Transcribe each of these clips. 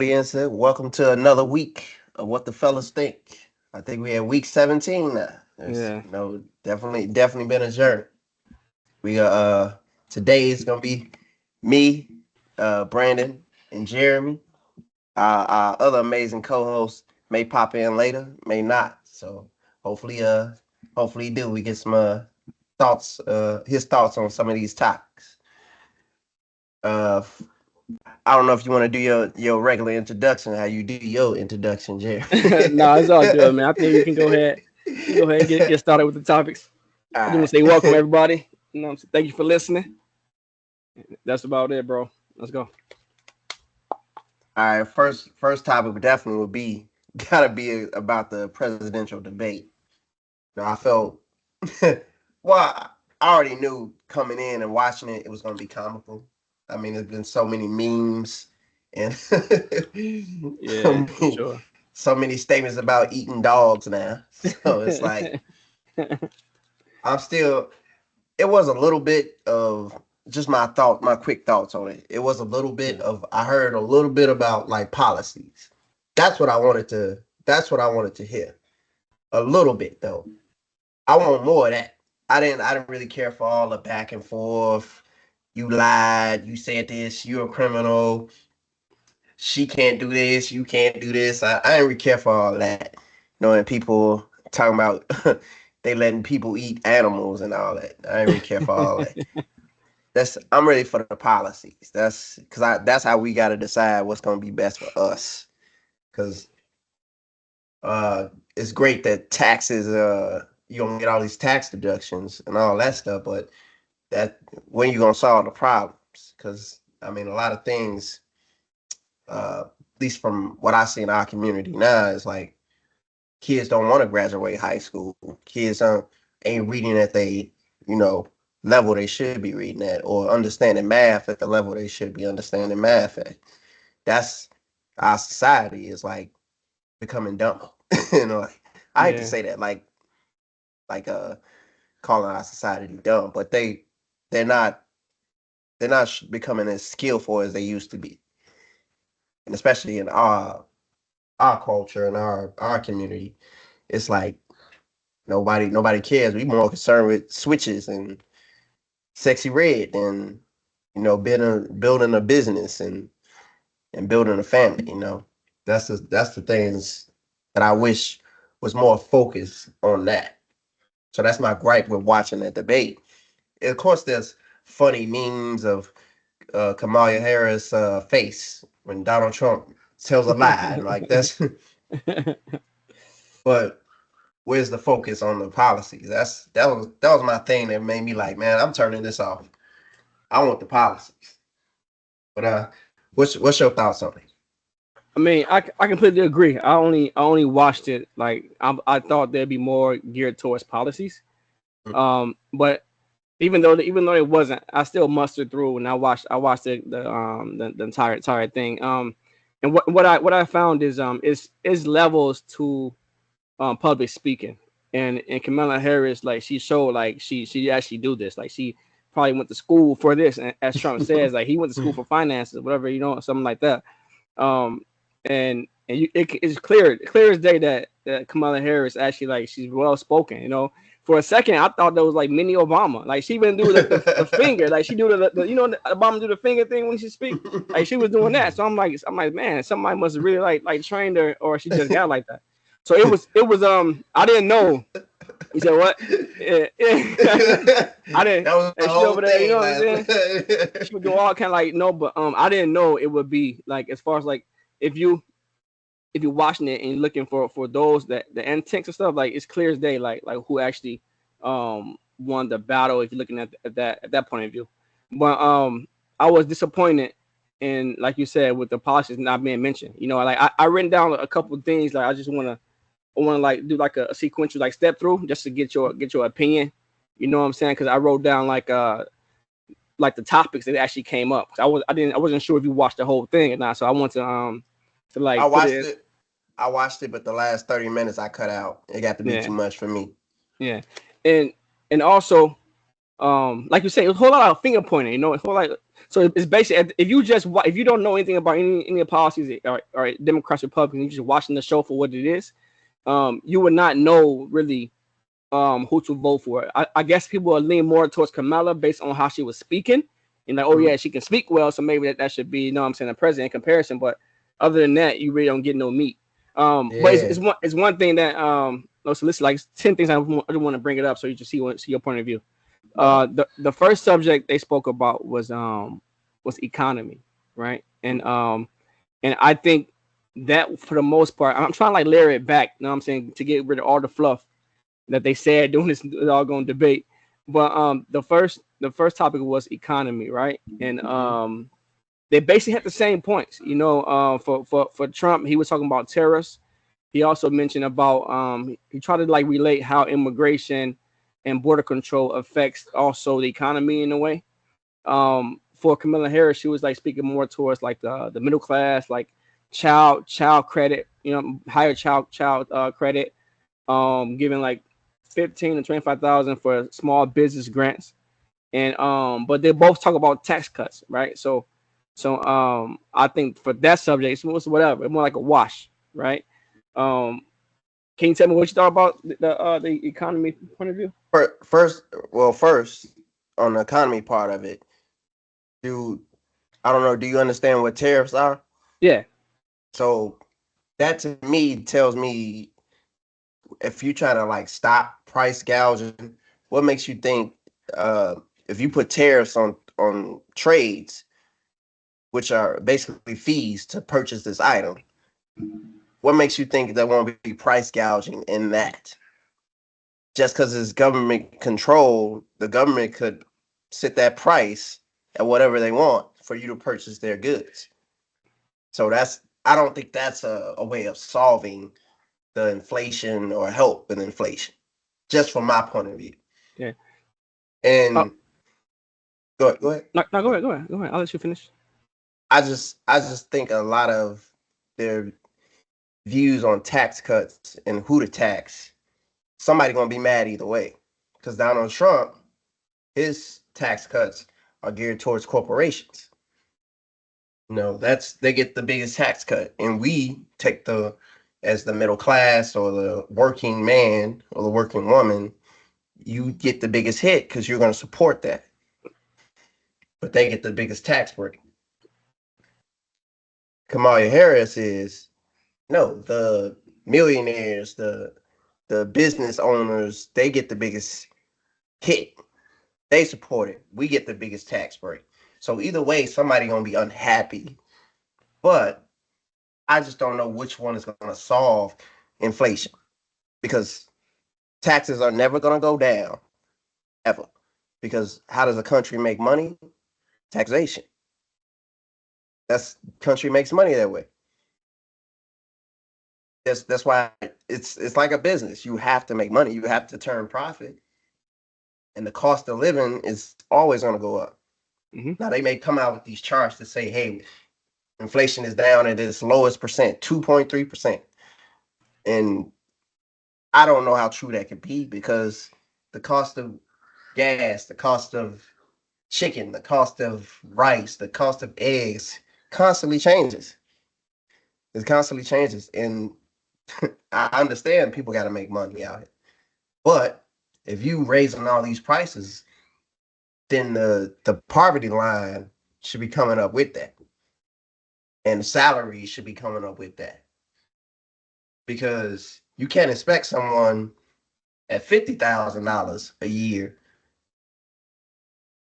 audience. Welcome to another week of What the Fellas Think. I think we had week 17 now. There's Yeah. definitely been a journey. We Today is gonna be me, Brandon, and Jeremy. Our other amazing co-hosts may pop in later, may not. So hopefully, hopefully do. We get some thoughts, his thoughts on some of these topics. Uh, I don't know if you want to do your regular introduction, how you do your introduction, Jerry. No, it's all good, man. I think we can go ahead. We can go ahead and get started with the topics. All I just want right. to say welcome everybody. Thank you for listening. That's about it, bro. Let's go. All right. First topic definitely would be gotta be about the presidential debate. Now I felt well, I already knew coming in and watching it, it was gonna be comical. I mean, there's been so many memes and so Yeah, for many, sure. so many statements about eating dogs now. So it's like I'm still it was a little bit of just my quick thoughts on it. It was a little bit Yeah, of I heard a little bit about like policies. That's what I wanted to hear. A little bit though. I want more of that. I didn't really care for all the back and forth. You lied, you said this, you're a criminal, she can't do this, you can't do this. I didn't really care for all that. Knowing people talking about they letting people eat animals and all that. I didn't really care for all that. That's I'm ready for the policies. That's how we got to decide what's going to be best for us. Because it's great that taxes you gonna get all these tax deductions and all that stuff, but that when you gonna solve the problems? Because I mean, a lot of things, at least from what I see in our community now, is like kids don't want to graduate high school. Kids ain't reading at they you know level they should be reading at, or understanding math at the level they should be understanding math at. That's our society is like becoming dumb. Like, I hate to yeah, say that, like calling our society dumb, but they're not they're not becoming as skillful as they used to be, and especially in our culture and our community, it's like nobody cares. We more concerned with switches and sexy red than building a business and building a family. That's the things that I wish was more focused on that. So that's my gripe with watching that debate. Of course, there's funny memes of Kamala Harris' face when Donald Trump tells a lie, and like that's. But where's the focus on the policies? That was my thing that made me like, man, I'm turning this off. I want the policies. But what's your thoughts on it? I mean, I completely agree. I only watched it like I thought there'd be more geared towards policies. But even though it wasn't, I still mustered through and I watched the entire thing. And what I found is levels to public speaking. And Kamala Harris, like, she showed like she actually do this. Like, she probably went to school for this, and as Trump says, like, he went to school for finances, whatever, something like that. Um, it's clear as day that Kamala Harris actually, like, she's well spoken. For a second, I thought that was like mini Obama. Like, she even do the finger, like she do the Obama do the finger thing when she speak. Like, she was doing that. So I'm like, man, somebody must have really like trained her, or she just got like that. So it was I didn't know. You said what? Yeah, yeah. I That didn't. was the And she whole over there, you thing know what I'm last. saying? She would do all kind of like, no, but I didn't know it would be like, as far as like, if you if you're watching it and you're looking for those that the antics and stuff, like, it's clear as day, like who actually won the battle, if you're looking at that point of view. But I was disappointed in, like you said, with the policies not being mentioned. Like, I written down a couple of things, like, I want to like do like a sequential like step through, just to get your opinion. You know what I'm saying? Because I wrote down like the topics that actually came up. I wasn't sure if you watched the whole thing or not, so I want to I like put watched it it. I watched it, but the last 30 minutes I cut out. It got to in. be Yeah, too much for me. yeah, and also, like you say, it was a whole lot of finger pointing. A whole lot. So it's basically, if you just if you don't know anything about any of the policies or Democrats, Republicans, you're just watching the show for what it is. You would not know really who to vote for. I guess people will lean more towards Kamala based on how she was speaking, and like, oh Mhm. yeah, she can speak well, so maybe that should be, you know what I'm saying, a president in comparison. But other than that, you really don't get no meat. But Yeah. it's one thing that so listen, like 10 things I just want to bring it up so you just see your point of view. Uh-huh. The first subject they spoke about was economy, right? And I think that for the most part, I'm trying to like layer it back, you know what I'm saying, to get rid of all the fluff that they said during this doggone debate. But the first topic was economy, right? And Mhm. they basically had the same points. You know, for Trump, he was talking about tariffs. He also mentioned about he tried to like relate how immigration and border control affects also the economy in a way. For Camilla Harris, she was like speaking more towards like the middle class, like child credit, you know, higher child credit, giving like 15 to 25,000 for small business grants, and but they both talk about tax cuts, right? So I think for that subject, it's whatever, it's more like a wash, right? Um, can you tell me what you thought about the economy point of view? First, well, first on the economy part of it, do I don't know. Do you understand what tariffs are? Yeah. So that to me tells me if you try to like stop price gouging, what makes you think uh, if you put tariffs on trades, which are basically fees to purchase this item, what makes you think there won't be price gouging in that? Just because it's government control, the government could set that price at whatever they want for you to purchase their goods. So that's I don't think that's a way of solving the inflation or help in inflation, just from my point of view. Yeah. Uh, And go ahead. no, no, go ahead. I'll let you finish. I just think a lot of their views on tax cuts and who to tax, somebody gonna be mad either way. Because Donald Trump, his tax cuts are geared towards corporations. That's they get the biggest tax cut, and we take the as the middle class or the working man or the working woman, you get the biggest hit because you're going to support that, but they get the biggest tax break. Kamala Harris is no the millionaires, the business owners, they get the biggest hit. They support it. We get the biggest tax break. So either way, somebody gonna be unhappy. But I just don't know which one is gonna solve inflation because taxes are never gonna go down ever. Because how does a country make money? Taxation. That's country makes money that way. That's why it's like a business. You have to make money. You have to turn profit, and the cost of living is always going to go up. Hmm. Now they may come out with these charts to say, "Hey, inflation is down at its lowest percent, 2.3%," and I don't know how true that could be because the cost of gas, the cost of chicken, the cost of rice, the cost of eggs constantly changes. It constantly changes, and I understand people got to make money out here. But if you raising all these prices, then the poverty line should be coming up with that, and the salary should be coming up with that because you can't expect someone at $50,000 a year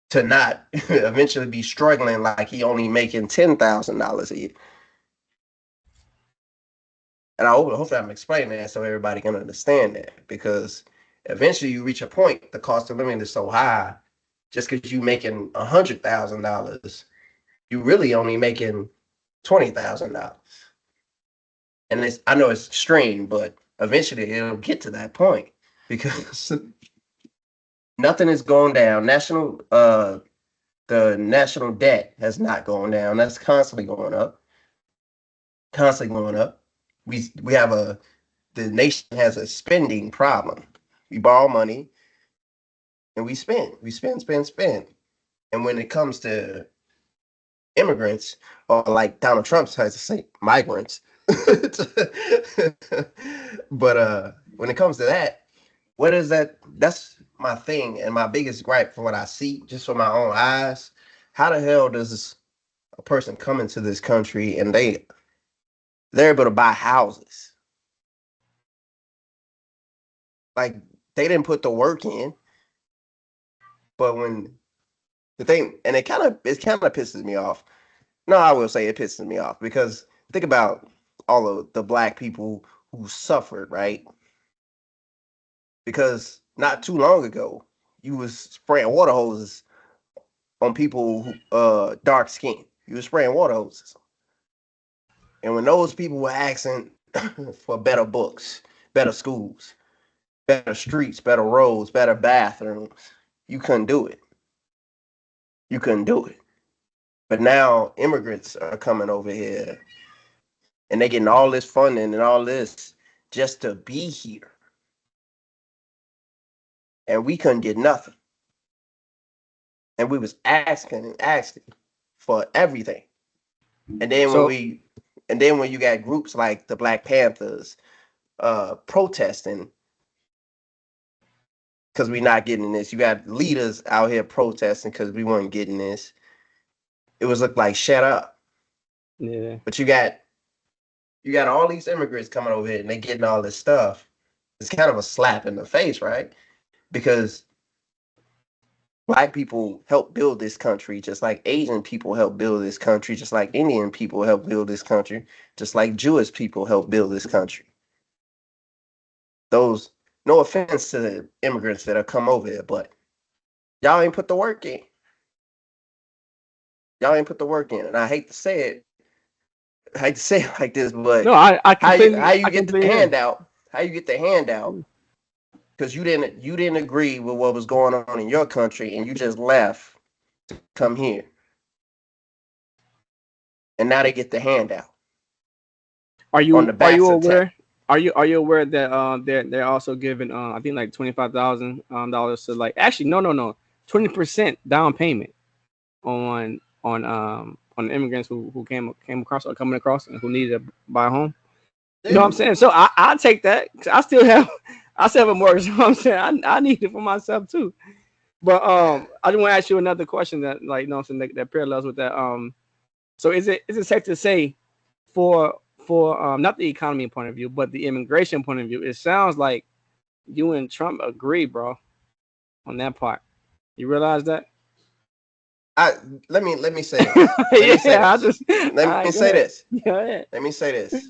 to not eventually be struggling like he only making $10,000 a year. And hopefully I'm explaining that so everybody can understand that because eventually you reach a point the cost of living is so high just because you making $100,000 you really only making $20,000. And I know it's extreme, but eventually it'll get to that point because nothing is going down. The national debt has not gone down. That's constantly going up, constantly going up. We have the nation has a spending problem. We borrow money and we spend, spend. And when it comes to immigrants, or like Donald Trump tries to say migrants. But when it comes to that, what is that? That's my thing and my biggest gripe from what I see, just from my own eyes. How the hell does a person come into this country and they're able to buy houses? Like they didn't put the work in, but when the thing, and it kind of pisses me off. No, I will say it pisses me off because think about all of the black people who suffered, right? Because not too long ago, you was spraying water hoses on people who dark skin. You was spraying water hoses, and when those people were asking for better books, better schools, better streets, better roads, better bathrooms, you couldn't do it. You couldn't do it. But now immigrants are coming over here and they're getting all this funding and all this just to be here, and we couldn't get nothing. And we was asking and asking for everything. And then when So we and then when you got groups like the Black Panthers protesting because we not getting this, you got leaders out here protesting because we weren't getting this. It was look like shut up. yeah. But you got all these immigrants coming over here and they getting all this stuff. It's kind of a slap in the face, right? Because black people help build this country, just like Asian people help build this country, just like Indian people help build this country, just like Jewish people help build this country. Those, no offense to the immigrants that have come over here, but y'all ain't put the work in. Y'all ain't put the work in, and I hate to say it, I hate to say it like this, but No, I how completely you I get the completely hear. handout? How you get the handout? Because you didn't agree with what was going on in your country, and you just left to come here, and now they get the handout on the Are you backs of tech. aware? Are you aware that they're also giving I think like $25,000 dollars to like actually no 20% down payment on immigrants who came across or coming across and who needed to buy a home. You know what I'm Yeah. saying? So I take that 'cause I still have a mortgage. You know what I'm saying? I need it for myself too. But I just want to ask you another question that like you know what I'm saying that parallels with that. So is it safe to say for not the economy point of view, but the immigration point of view, it sounds like you and Trump agree, bro, on that part. You realize that? I let me say this. Let me say Yeah, I this. just all Let me right, go say ahead. this. Go ahead. Let me say this.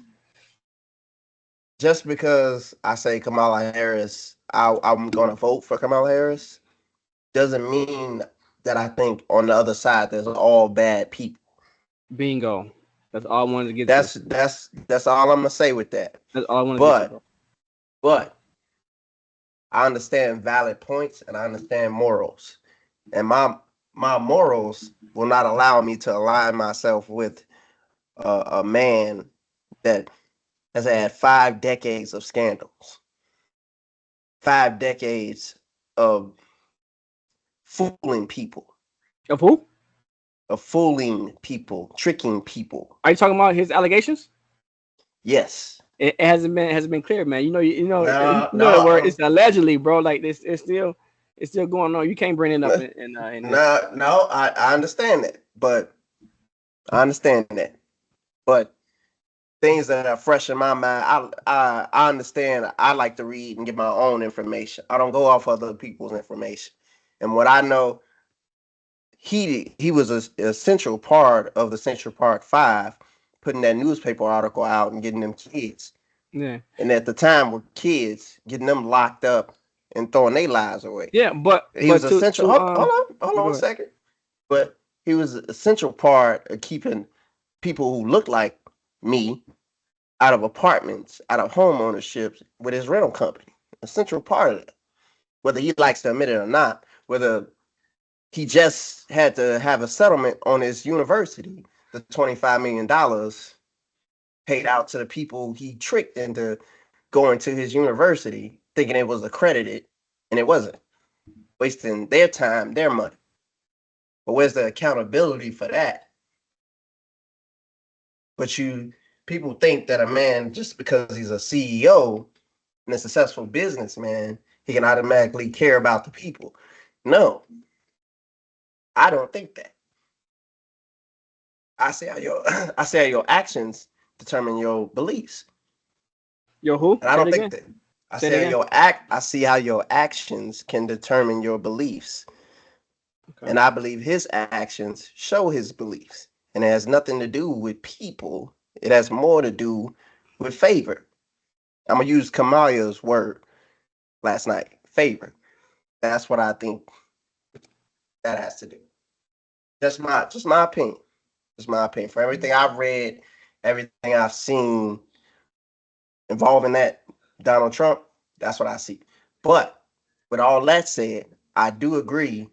Just because I say Kamala Harris, I'm gonna vote for Kamala Harris, doesn't mean that I think on the other side there's all bad people. Bingo. That's all I wanted to get to. That's all I'm gonna say with that. That's all I wanted to get to, But bro. but I understand valid points and I understand morals. And my morals will not allow me to align myself with a man that has had 5 decades of scandals, 5 decades of fooling people, Of who? tricking people. Are you talking about his allegations? Yes. It hasn't been clear, man. You No, know no, the word. It's allegedly, bro. Like this, it's still going on. You can't bring it up in this. no. I understand that, but I understand that. But things that are fresh in my mind, I understand. I like to read and get my own information. I don't go off other people's information. And what I know, he was a central part of the Central Park Five, putting that newspaper article out and getting them kids. Yeah, And at the time, were kids getting them locked up and throwing their lives away. yeah, but He was to essential. to Hold on go a ahead. second. But he was an essential part of keeping people who look like me out of apartments, out of home ownership with his rental company. A central part of it. Whether he likes to admit it or not, whether he just had to have a settlement on his university, the $25 million paid out to the people he tricked into going to his university, thinking it was accredited, and it wasn't, wasting their time, their money. But where's the accountability for that? But people think that a man, just because he's a CEO and a successful businessman, he can automatically care about the people. No, I don't think that. I say how your I say how your actions determine your beliefs. Yo, who? And I Say it don't think again. that. Say it again. I see how your actions can determine your beliefs. Okay. And I believe his actions show his beliefs. And it has nothing to do with people. It has more to do with favor. I'm gonna use Kamala's word last night. Favor. That's what I think that has to do. Just my opinion. Just my opinion. For everything I've read, everything I've seen involving that Donald Trump, that's what I see. But with all that said, I do agree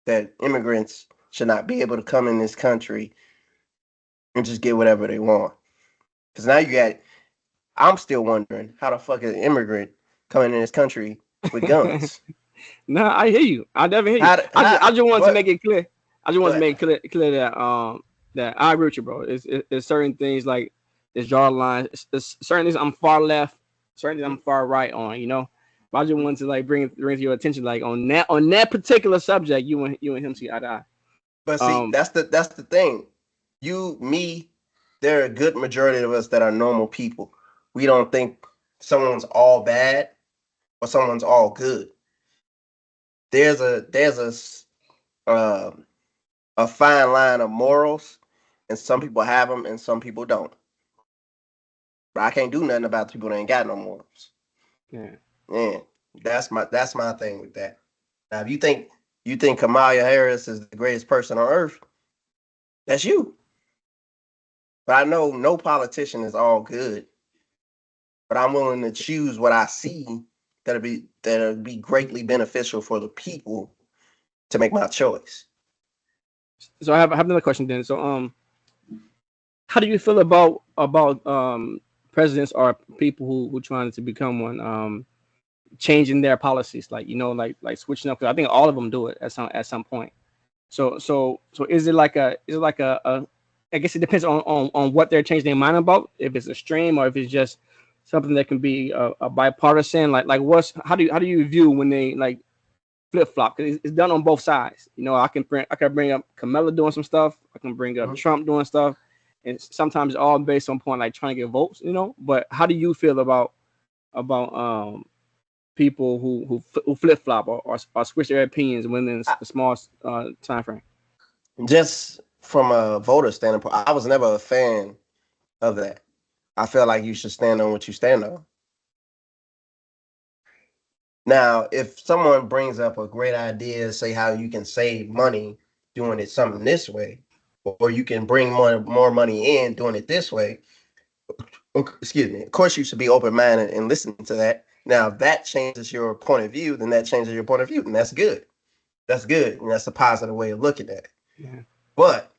that immigrants should not be able to come in this country and just get whatever they want. Because now you got, I'm still wondering how the fuck is an immigrant coming in this country with guns? No, I hear you. I definitely hear you. I How, just wanted to make what, it clear. I just wanted to what, make it clear that that I agree with you, bro. It's certain things like it's draw lines. It's certain things I'm far left, certain things I'm far right on. You know, but I just wanted to like bring to your attention like on that particular subject, you and him see eye to eye. but see, Um, that's the thing. You, me, there are a good majority of us that are normal people. We don't think someone's all bad or someone's all good. There's a fine line of morals, and some people have them and some people don't. But I can't do nothing about the people that ain't got no morals. yeah. Yeah, that's my thing with that. Now, if you think Kamala Harris is the greatest person on earth, that's you. But I know no politician is all good. But I'm willing to choose what I see that'll be greatly beneficial for the people to make my choice. So I have another question then. So how do you feel about presidents or people who trying to become one changing their policies like like switching up? 'Cause I think all of them do it at some point. So is it like a I guess it depends on what they're changing their mind about. If it's extreme or if it's just something that can be a bipartisan. Like what's how do you view when they like flip flop? Because it's done on both sides. I can bring up Kamala doing some stuff. I can bring up Mhm. Trump doing stuff, and sometimes it's all based on point like trying to get votes. But how do you feel about people who flip flop or switch their opinions within I, a small time frame? just from a voter standpoint, I was never a fan of that. I feel like you should stand on what you stand on. Now, if someone brings up a great idea, say how you can save money doing it something this way, or you can bring more money in doing it this way, excuse me, of course you should be open minded and listen to that. Now, if that changes your point of view, then that changes your point of view, and that's good. That's good, and that's a positive way of looking at it. Yeah. But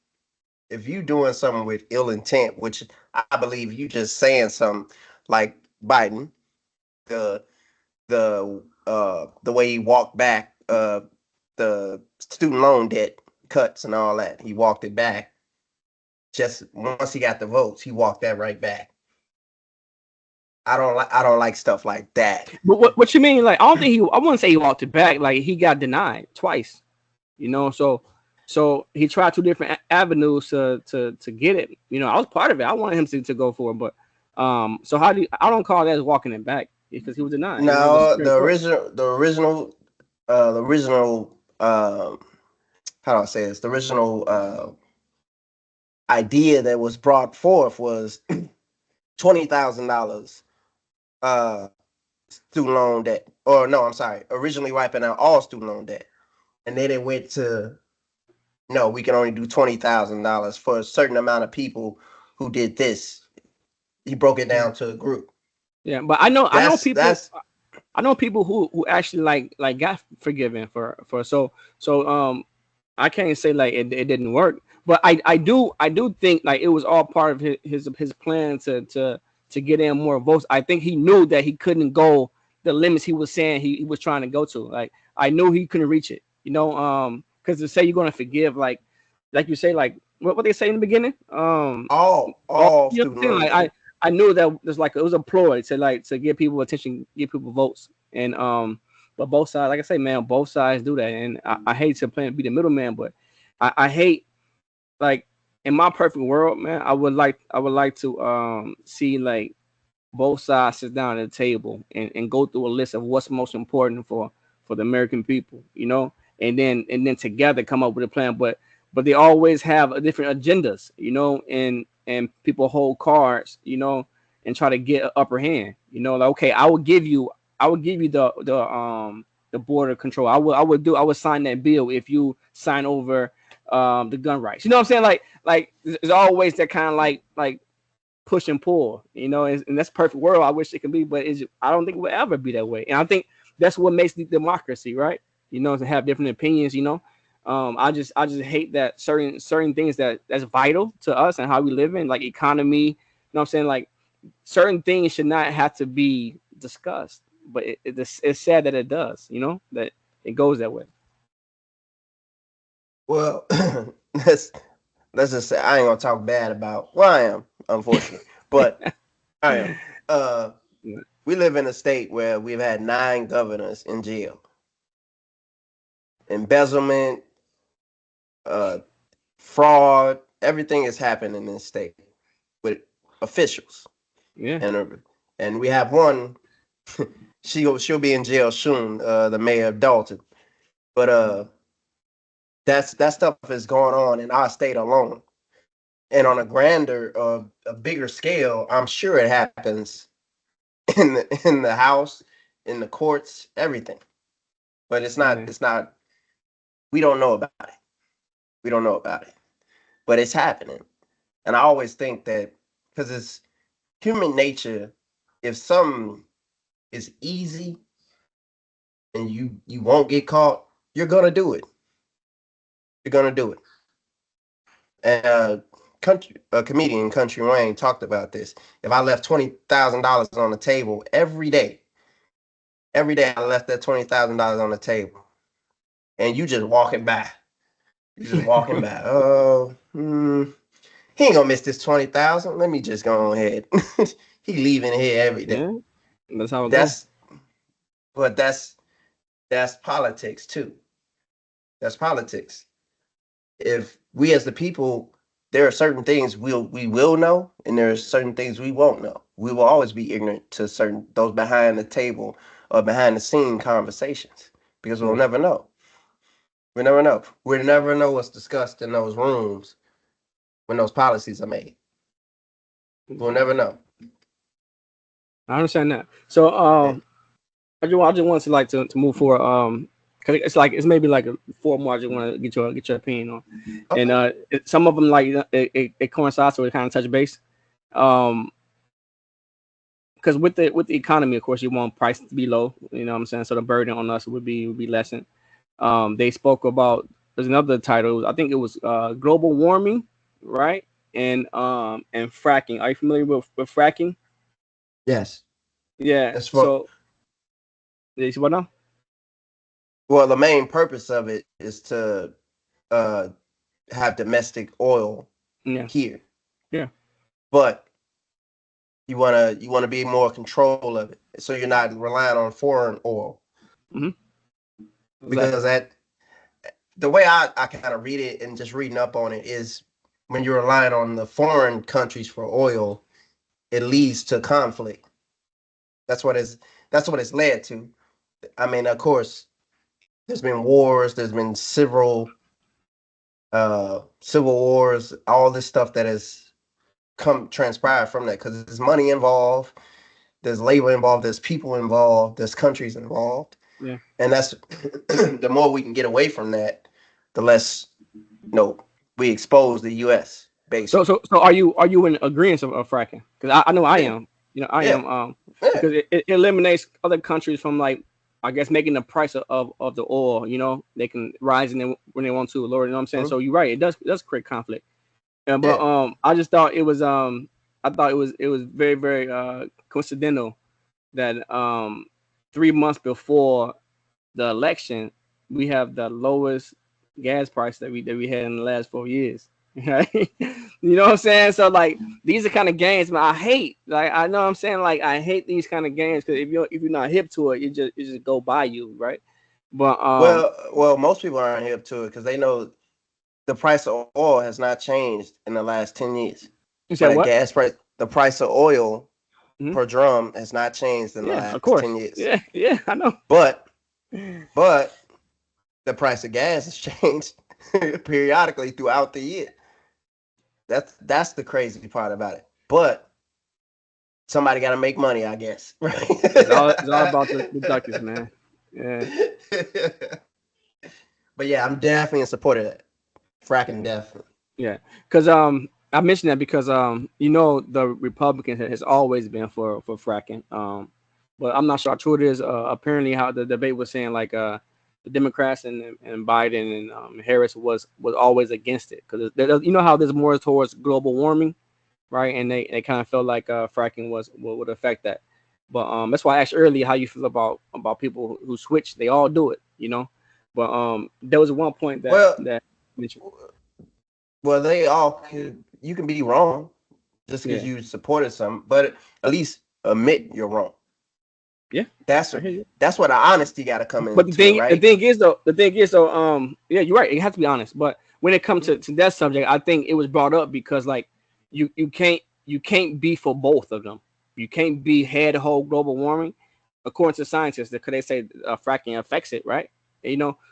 if you doing something with ill intent, which I believe you just saying something like Biden, the the way he walked back the student loan debt cuts and all that, he walked it back. Just once he got the votes, he walked that right back. I don't like stuff like that. But what you mean? Like I wouldn't say he walked it back. Like he got denied twice. So he tried two different avenues to get it. I was part of it. I wanted him to go for it, but so how do you, I don't call that as walking it back because he was denied. With No, Supreme Court. the original how do I say this? The original idea that was brought forth was $20,000 uh student loan debt. Or no, I'm sorry, originally wiping out all student loan debt. And then it went to no, we can only do $20,000 for a certain amount of people who did this. He broke it Yeah, down to a group. yeah. But I know people. That's I know people who actually like got forgiven for so I can't say like it didn't work, but I do think like it was all part of his plan to get in more votes. I think he knew that he couldn't go the limits he was saying he was trying to go to. Like I knew he couldn't reach it, because to say you're gonna forgive like you say what they say in the beginning. All You know through what I'm saying? Like Normandy. I knew that there's like it was a ploy to like to get people attention, get people votes, and but both sides, like I say, man, both sides do that, and I hate to play be the middleman, but I hate like in my perfect world, man, I would like to see like both sides sit down at the table and go through a list of what's most important for the American people, you know, and then together come up with a plan. But they always have a different agendas, you know, and people hold cards, you know, and try to get an upper hand, you know, like okay, I will give you the border control. I would sign that bill if you sign over the gun rights. You know what I'm saying? Like there's always that kind of like push and pull, you know, and that's perfect world. I wish it could be, but I don't think it will ever be that way. And I think that's what makes the democracy, right? You know, to have different opinions, you know. I just hate that certain things that's vital to us and how we live in, like economy. You know what I'm saying? Like certain things should not have to be discussed, but it's sad that it does. You know that it goes that way. Well, let's let's just say I ain't gonna talk bad about. Well, I am, unfortunately, but I am. Uh, we live in a state where we've had 9 governors in jail, embezzlement, uh, fraud. Everything has happened in this state with officials, Yeah, and uh, and we have one. She'll be in jail soon. The mayor of Dalton, but that stuff is going on in our state alone, and on a grander, a bigger scale. I'm sure it happens in the house, in the courts, everything. But it's not. yeah, It's not. We don't know about it. We don't know about it. But it's happening, and I always think that because it's human nature. If something is easy and you won't get caught, you're gonna do it. You're gonna do it. And a comedian, Country Wayne, talked about this. If I left $20,000 on the table every day I left that $20,000 on the table, and you just walking by, you just walking by. Oh, he ain't gonna miss this 20,000. Let me just go ahead. He leaving here every day. yeah. That's how it go. That's but that's politics too. That's politics. If we as the people, there are certain things we will know, and there are certain things we won't know. We will always be ignorant to certain those behind the table or behind the scene conversations because we'll Yeah. never know. We never know. We'll never know what's discussed in those rooms when those policies are made. We'll never know. I understand that. So Yeah. I just want to like to move forward. Cause it's like it's maybe like 4 more. I just want to get your opinion on, and Okay. some of them like it coincides, so it kind of touch base. Um, because with the economy, of course, you want price to be low. You know what I'm saying? So the burden on us would be lessened. They spoke about there's another title. I think it was global warming, right? And fracking. Are you familiar with fracking? Yes. Yeah. That's for So you see what now? well, the main purpose of it is to uh have domestic oil Yeah. here, Yeah. but you wanna be more control of it, so you're not relying on foreign oil Mm-hmm. because Exactly. that the way I kind of read it and just reading up on it is when you're relying on the foreign countries for oil, it leads to conflict. That's what is that's what it's led to. I mean, of course, there's been wars, there's been civil wars, all this stuff that has come transpired from that because there's money involved, there's labor involved, there's people involved, there's countries involved, Yeah. and that's the more we can get away from that, the less we expose the U.S. So basically. so so are you in agreement of fracking? Because I know I Yeah, am. You know I yeah, am. yeah. Because it eliminates other countries from like I guess making the price of the oil. You know they can rise in when they want to, lower. You know what I'm saying? Mhm. So you're right. It does create conflict. But Yeah. I just thought it was I thought it was very very coincidental that 3 months before the election we have the lowest gas price that we had in the last 4 years. right? You know what I'm saying? So like these are kind of games, man. I hate. Like I know what I'm saying. Like I hate these kind of games because if you're not hip to it, you just go by you, right? But Well, most people aren't hip to it because they know the price of oil has not changed in the last 10 years. you But said a what? gas price, the price of oil Hmm. per drum has not changed in the Yeah, of last ten course. years. Yeah, yeah, I know. But but the price of gas has changed periodically throughout the year. That's the crazy part about it. But somebody got to make money, I guess. It's all about the duckies, man. Yeah, But yeah, I'm definitely in support of that. Fracking yeah, definitely. yeah. Because I mentioned that because the Republicans has always been for fracking. But I'm not sure how true it is. Apparently, how the debate was saying like the Democrats and Biden and Harris was always against it because you know how there's more towards global warming, right? And they kind of felt like fracking would affect that. But that's why I asked earlier how you feel about people who switch. They all do it, you know. But there was one point that Well, that mentioned. well, they all could. You can be wrong just because Yeah, you supported some, but at least admit you're wrong. yeah, That's I hear you. that's where the honesty got to come But the into it, thing the right? thing is though, yeah, you're right. You have to be honest. But when it comes to that subject, I think it was brought up because like you can't be for both of them. You can't be head whole global warming, according to scientists, because they say fracking affects it, right?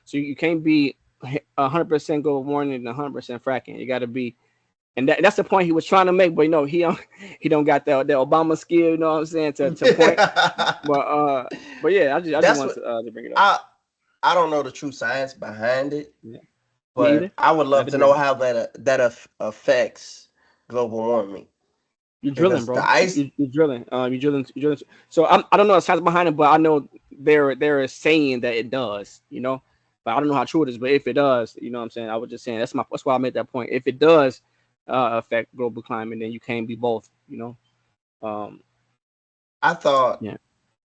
So you can't be 100% global warming and 100% fracking. You got to be, and that's the point he was trying to make. But he don't got the Obama skill. You know what I'm saying to point. But yeah, I just That's wanted what to bring it up. I I don't know the true science behind it, Yeah. Me but either. I would Not love to to be know honest. how affects global warming You're drilling, because the bro. ice. You're drilling. You're drilling. You're drilling. So I don't know the science behind it, but I know they're saying that it does. But I don't know how true it is. But if it does, you know what I'm saying. I was just saying that's why I made that point. If it does affect global climate, then you can't be both. Um, I thought yeah.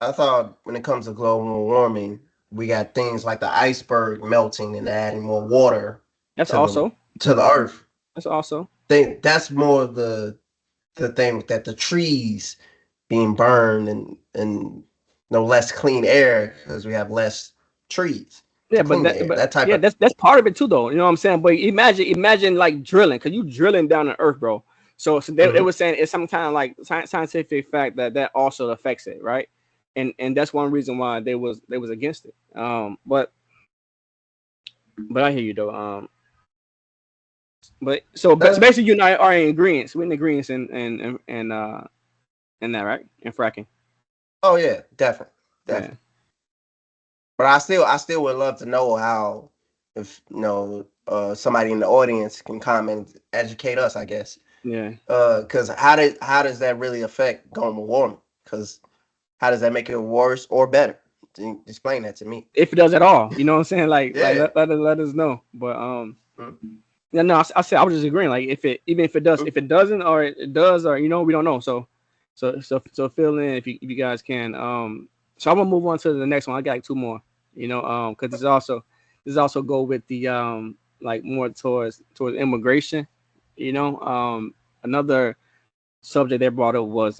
I thought when it comes to global warming, we got things like the iceberg melting and adding more water That's to the also. to the earth. That's also. Think that's more of the thing that the trees being burned and no less clean air because we have less trees to Yeah, but clean the that, air. but That type yeah, of that's part of it too, though. You know what I'm saying? But imagine like drilling, cause you drilling down the earth, bro. So it mhm. was saying it's some kind of like scientific fact that also affects it, right? And that's one reason why they was against it. But I hear you though. But so Uh, basically, you and I are in agreement. We're in agreement and that, right? And fracking. oh yeah, definitely, Yeah, definitely. But I still would love to know how if somebody in the audience can comment, educate us. I guess yeah. because how does that really affect global warming? Because how does that make it worse or better? Explain that to me. If it does at all, you know what I'm saying? Like Yeah. let us know. But Mm, yeah, no, I said I was just agreeing. Like even if it does, mm. if it doesn't, or it does, or we don't know. So fill in if you guys can. So I'm gonna move on to the next one. I got like two more. Because this also go with the like more towards immigration. Another subject they brought up was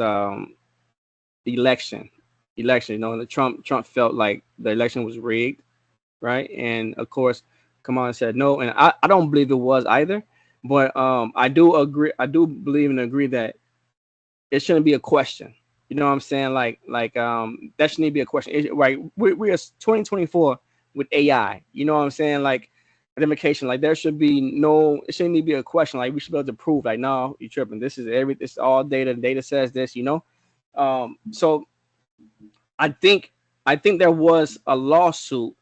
election. Election. The Trump felt like the election was rigged, right? And of course, Kamala said no, and I don't believe it was either. But I do agree. I do believe and agree that it shouldn't be a question. You know what I'm saying? Like that shouldn't be a question. Right? We are 2024 with AI. You know what I'm saying? Like identification. Like there should be no. It shouldn't be a question. Like we should be able to prove. Like no, you tripping. This is all data. The data says this. So I think there was a lawsuit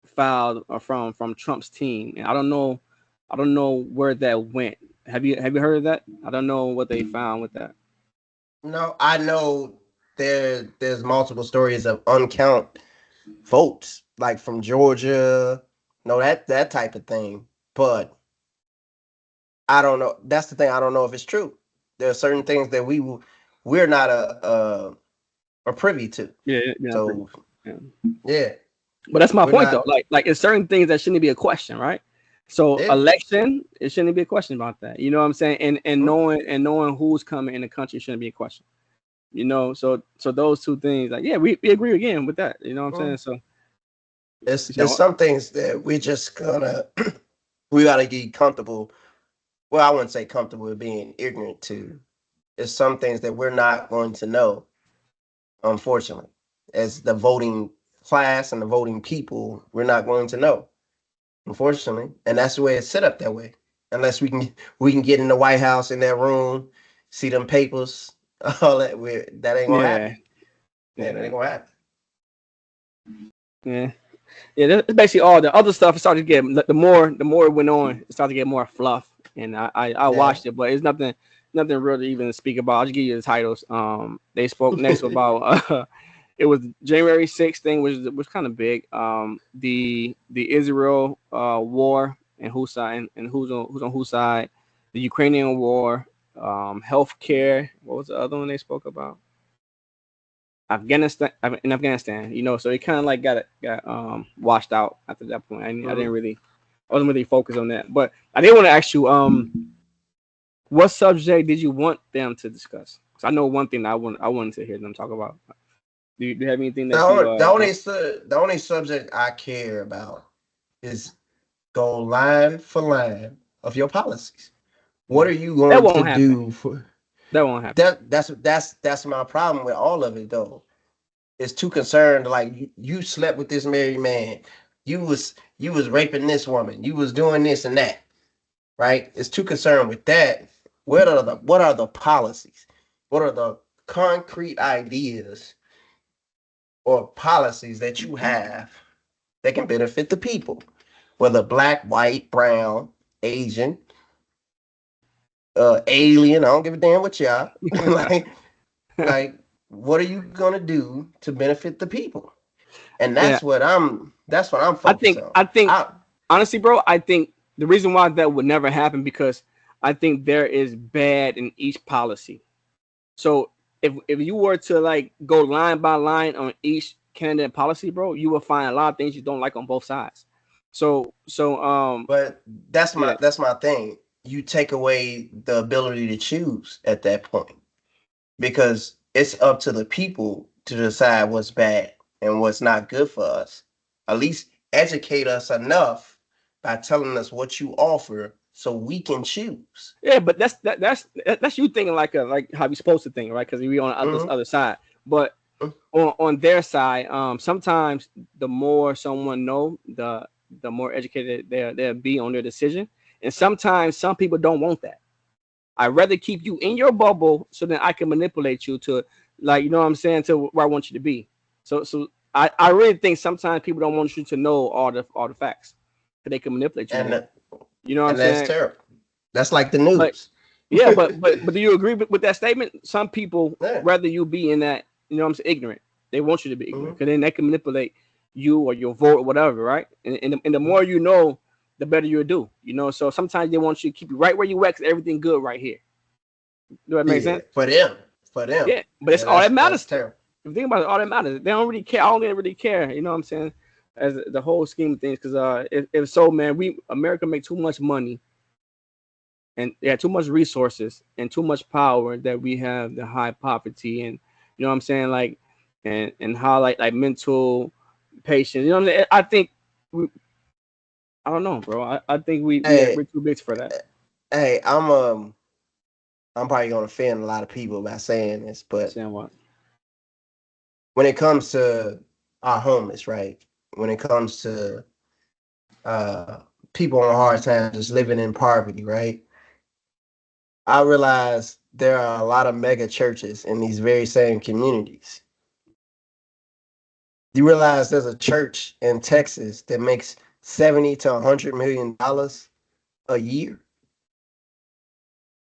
filed from Trump's team, and I don't know where that went. Have you heard of that? I don't know what they found with that. No, I know there's multiple stories of uncount votes, like from Georgia, no that type of thing. But I don't know. That's the thing. I don't know if it's true. There are certain things that we're not a privy to. Yeah, yeah, pretty So much. Yeah. yeah, But that's my we're point though. not. Like it's certain things that shouldn't be a question, right? So Yeah. election, it shouldn't be a question about that. You know what I'm saying? And Mm, knowing who's coming in the country shouldn't be a question. You know, so those two things, like, yeah, we agree again with that. You know what I'm saying? mm. So you It's know, some things that we just gonna we gotta get comfortable. Well, I wouldn't say comfortable with being ignorant to. It's some things that we're not going to know, unfortunately. As the voting class and the voting people, we're not going to know, unfortunately. And that's the way it's set up that way. Unless we can get in the White House in that room, see them papers, all that that ain't gonna yeah, happen. Yeah, that yeah, ain't gonna happen. yeah. Yeah, that's basically all. The other stuff started to get the more it went on, it started to get more fluff. And I Yeah. watched it, but it's nothing real to even speak about. I'll just give you the titles. They spoke next about it was January 6th thing, which was kind of big. The Israel war and whose side and who's on whose side, the Ukrainian war, healthcare. What was the other one they spoke about? Afghanistan in Afghanistan, so it kind of like got washed out after that point. Mhm. I wasn't really focused on that. But I did want to ask you, what subject did you want them to discuss? Because I know one thing that I wanted to hear them talk about. Do you have anything The that you only, the only don't? su- the only subject I care about is go line for line of your policies. What Yeah. are you That going to won't happen. do for That won't happen. that? That's my problem with all of it though. It's too concerned. Like you slept with this married man, you was raping this woman, you was doing this and that. Right? It's too concerned with that. What are the policies? What are the concrete ideas or policies that you have that can benefit the people, whether black, white, brown, Asian, alien. I don't give a damn what y'all. like, what are you gonna do to benefit the people? And Yeah, that's what I'm I focused think on. I think I honestly, bro, I think the reason why that would never happen because I think there is bad in each policy. So if you were to like go line by line on each candidate policy, bro, you will find a lot of things you don't like on both sides. So but that's yeah. my thing. You take away the ability to choose at that point because it's up to the people to decide what's bad and what's not good for us. At least educate us enough by telling us what you offer so we can choose. Yeah, but that's you thinking like how you supposed to think, right? Because we on the Mm-hmm. other side. But on their side, sometimes the more someone know, the more educated they'll be on their decision. And sometimes some people don't want that. I'd rather keep you in your bubble so that I can manipulate you to, like, you know what I'm saying, to where I want you to be. So I really think sometimes people don't want you to know all the facts, so they can manipulate you more. and You know what I'm and that's saying? terrible. That's like the But news. yeah, but do you agree with that statement? Some people Yeah. rather you be in that, you know what I'm saying, ignorant. They want you to be ignorant Mm-hmm. because then they can manipulate you or your vote or whatever, right? And the more you know, the better you'll do. So sometimes they want you to keep you right where you at because everything good right here. Do that make Yeah, sense? for them. Yeah, but it's Yeah, all that that's matters. terrible. If you think about it, all that matters. They don't really care. I don't really care. You know what I'm saying? As the whole scheme of things, because if so, man, we America make too much money and yeah, too much resources and too much power that we have the high poverty and you know what I'm saying, like and how like mental patients. You know what I'm saying? I think I don't know, bro. I think we're Hey, too big for that. hey, I'm probably gonna offend a lot of people by saying this, but Saying what? when it comes to our homeless, right? When it comes to uh people on hard times just living in poverty, right? I realize there are a lot of mega churches in these very same communities. You realize there's a church in Texas that makes 70 to $100 million a year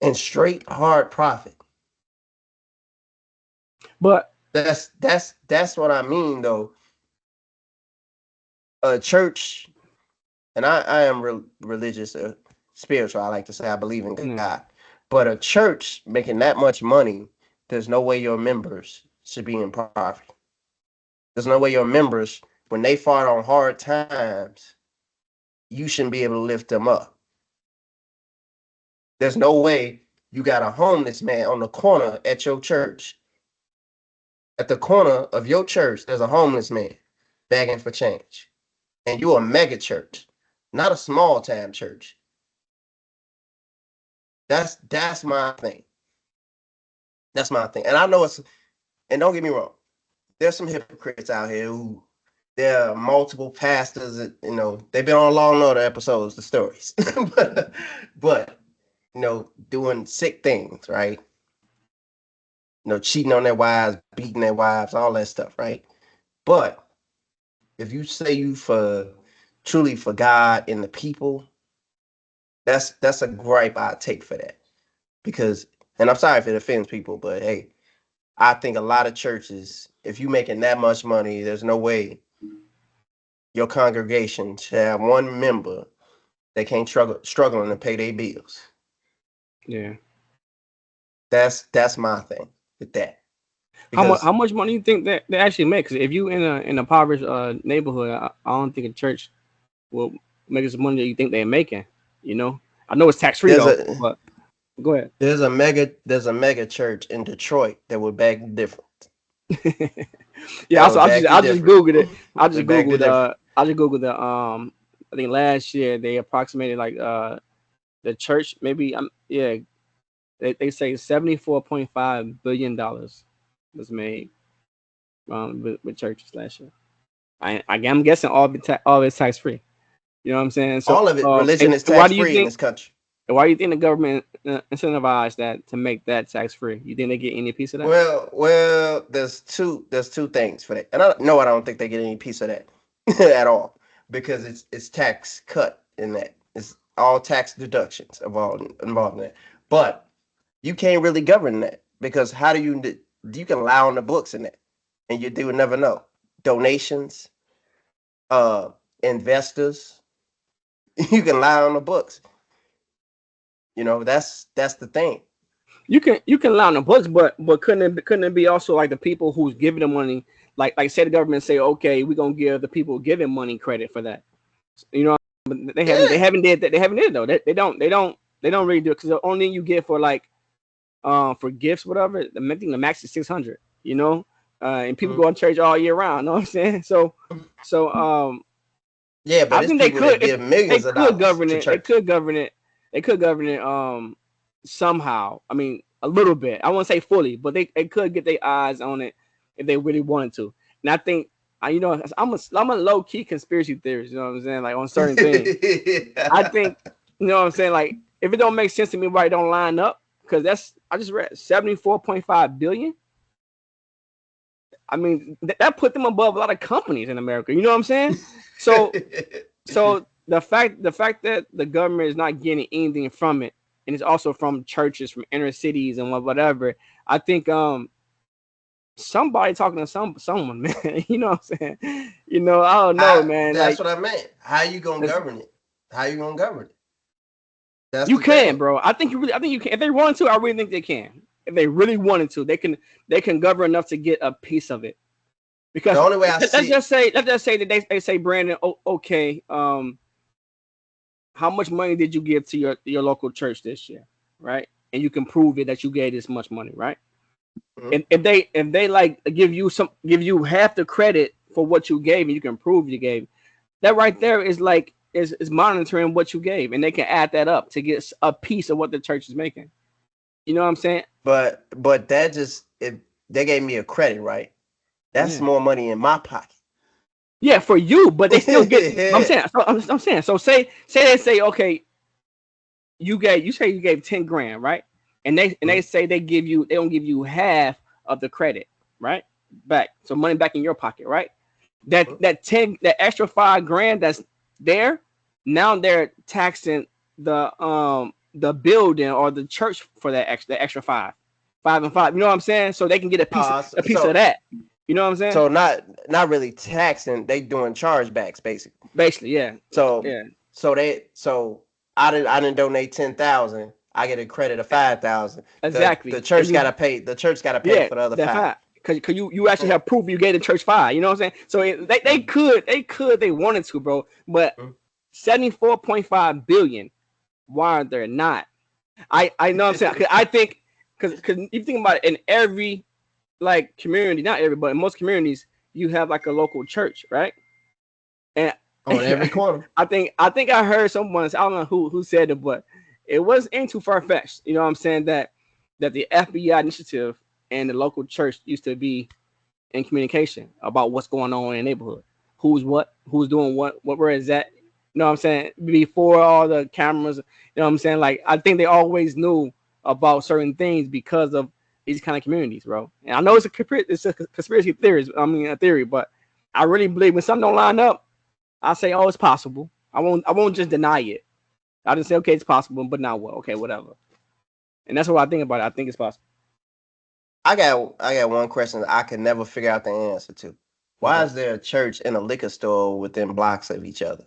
in straight hard profit. But That's what I mean though. A church, and I am religious, spiritual. I like to say I believe in yeah. God. But a church making that much money, there's no way your members should be in poverty. There's no way your members, when they fall on hard times, you shouldn't be able to lift them up. There's no way you got a homeless man on the corner at your church. At the corner of your church, there's a homeless man begging for change. And you're a mega church, not a small time church. That's my thing. That's my thing. And I know it's, and don't get me wrong, there's some hypocrites out here who, there are multiple pastors that, they've been on Law and Order episodes, the stories. but doing sick things, right? Cheating on their wives, beating their wives, all that stuff, right? But if you say you for truly for God and the people, that's a gripe I take for that. Because, and I'm sorry if it offends people, but hey, I think a lot of churches, if you making that much money, there's no way your congregation should have one member that can't struggling to pay their bills. Yeah. That's my thing with that. Because How much money you think that they actually make? 'Cause if you in a impoverished neighborhood, I don't think a church will make as much money that you think they're making. I know it's tax free there's though, a but go ahead. there's a mega church in Detroit that would beg the difference. Yeah, That also would beg the I just difference. googled it. They beg the difference. I just googled the I think last year they approximated like the church maybe yeah they say $74.5 billion was made with churches last year. I'm guessing all of it's tax free. You know what I'm saying? So All of it. Religion is why tax do you free in think this country. why do you think the government incentivized that to make that tax free? You think they get any piece of that? Well, there's two things for that, and I don't think they get any piece of that at all, because it's tax cut in that. It's all tax deductions involved in that. But you can't really govern that, because how do you can lie on the books in that, and you do never know. Donations, uh, investors, you can lie on the books. That's the thing. You can lie on the books, but couldn't it be also like the people who's giving the money, like say the government say, okay, we're gonna give the people giving money credit for that. But they Yeah. haven't did that. They haven't did it though. They don't really do it, because the only thing you get for like for gifts, whatever, I think the max is 600. And people Mhm. go to church all year round. Know what I'm saying? So Yeah, but I it's think they people that could if give they millions of could dollars govern to it. They church. could govern it. They could govern it somehow. I mean, a little bit. I won't say fully, but they could get their eyes on it if they really wanted to. And I think I'm a low key conspiracy theorist. You know what I'm saying? Like on certain things. I think what I'm saying. Like if it don't make sense to me, why it don't line up? Because I just read 74.5 billion. I mean, that put them above a lot of companies in America. You know what I'm saying? So so the fact that the government is not getting anything from it, and it's also from churches, from inner cities and whatever. I think somebody talking to someone, man. You know what I'm saying? I don't know, man. That's Like what I meant. How you gonna govern it? How you gonna govern it? That's you the can, thing. bro. I think you can. If they want to, I really think they can. If they really wanted to, they can govern enough to get a piece of it. The Because only way I see let's just say that they say, Brandon, okay, how much money did you give to your local church this year, right? And you can prove it that you gave this much money, right? Mhm. And if they like give you half the credit for what you gave, and you can prove you gave, that right there is like is monitoring what you gave, and they can add that up to get a piece of what the church is making. You know what I'm saying? but that just, if they gave me a credit, right? That's Yeah. more money in my pocket. Yeah, for you, but they still get. I'm saying. So I'm saying. So say they say, okay, you gave 10 grand, right? And they Mhm. say they don't give you half of the credit, right? Back. So money back in your pocket, right? That extra 5 grand that's there, now they're taxing the building or the church for the extra five and five. You know what I'm saying? So they can get a piece Uh, a piece of so that. You know what I'm saying? so not really taxing. They doing chargebacks basically. Basically, yeah, So yeah, so I didn't donate 10,000. I get a credit of 5,000. The exactly. And church you gotta pay. The church gotta pay Yeah, for the other that five. five. Cause you actually have proof you gave the church five. You know what I'm saying? So they Mhm. could they wanted to, bro. But Mhm. 74.5 billion. Why are there not? I know what I'm saying. 'Cause I think because you think about it, in every like community, not every, but in most communities, you have like a local church, right? And On every corner. I think I heard someone, I don't know who said it, but it wasn't too far fetched. You know what I'm saying, that the FBI initiative and the local church used to be in communication about what's going on in the neighborhood, who's doing what where is that. You know what I'm saying, before all the cameras. You know what I'm saying, like I think they always knew about certain things because of these kind of communities, bro. And I know it's a conspiracy theory. I mean a theory, but I really believe when something don't line up, I say, oh, it's possible. I won't just deny it. I just say, okay, it's possible, but now what? Okay, whatever. And that's what I think about it. I think it's possible. I got one question I can never figure out the answer to. Why Okay. is there a church and a liquor store within blocks of each other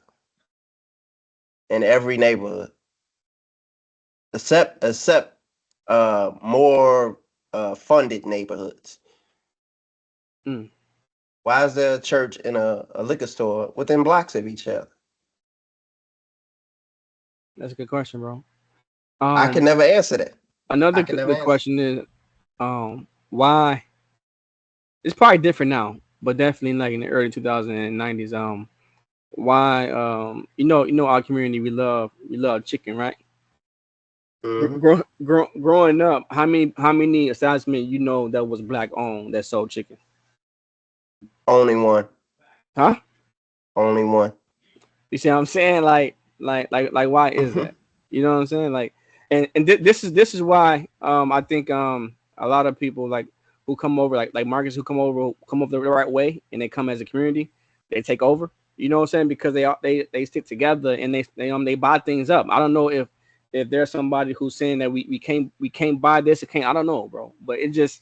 in every neighborhood, except more funded neighborhoods? Mm, Why is there a church and a liquor store within blocks of each other? that's a good question, bro. I can Um, never answer that. Another I can never good answer. question is, why? It's probably different now, but definitely like in the early 2090s. Why? You know, our community, we love chicken, right? Hmm. Growing up, how many establishments that was black owned that sold chicken? Only one. Huh? Only one. You see what I'm saying? Like, why is Hmm. that? You know what I'm saying? Like, and this is why I think a lot of people like who come over like Marcus who come over the right way and they come as a community, they take over. You know what I'm saying? Because they stick together and they buy things up. I don't know if there's somebody who's saying that we can't buy this. It can't. I don't know, bro. But it's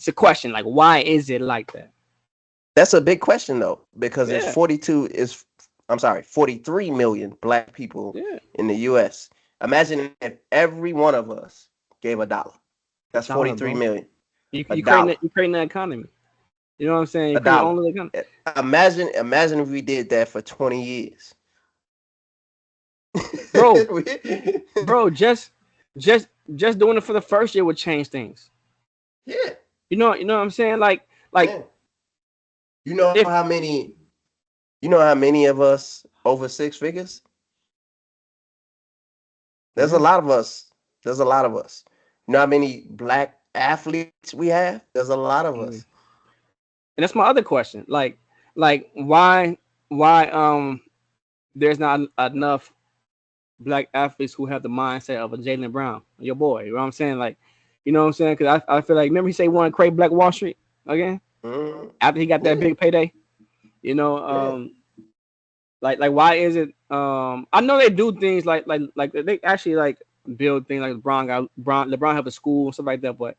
a question. Like, why is it like that? That's a big question though, because it's Yeah, 42 is I'm sorry, 43 million black people yeah. in the US. Imagine if every one of us gave a dollar. That's Dollar, 43 bro. million. You A you creating dollar. that economy. You know what I'm saying? You A create your dollar. own little economy, Imagine if we did that for 20 years. bro. Bro, just just doing it for the first year would change things. Yeah, You know what I'm saying? Like yeah. You know if how many you know how many of us over six figures? There's a yeah, lot of us. There's a lot of us. You know how many black athletes we have? There's a lot of mm. us. And that's my other question. Like why there's not enough black athletes who have the mindset of a Jalen Brown, your boy. You know what I'm saying? Like, you know what I'm saying? Because I feel like remember he said he wanted to create Black Wall Street again Mhm. after he got that Yeah, big payday. You know, yeah. like why is it I know they do things like they actually like build things like LeBron have a school and stuff like that, but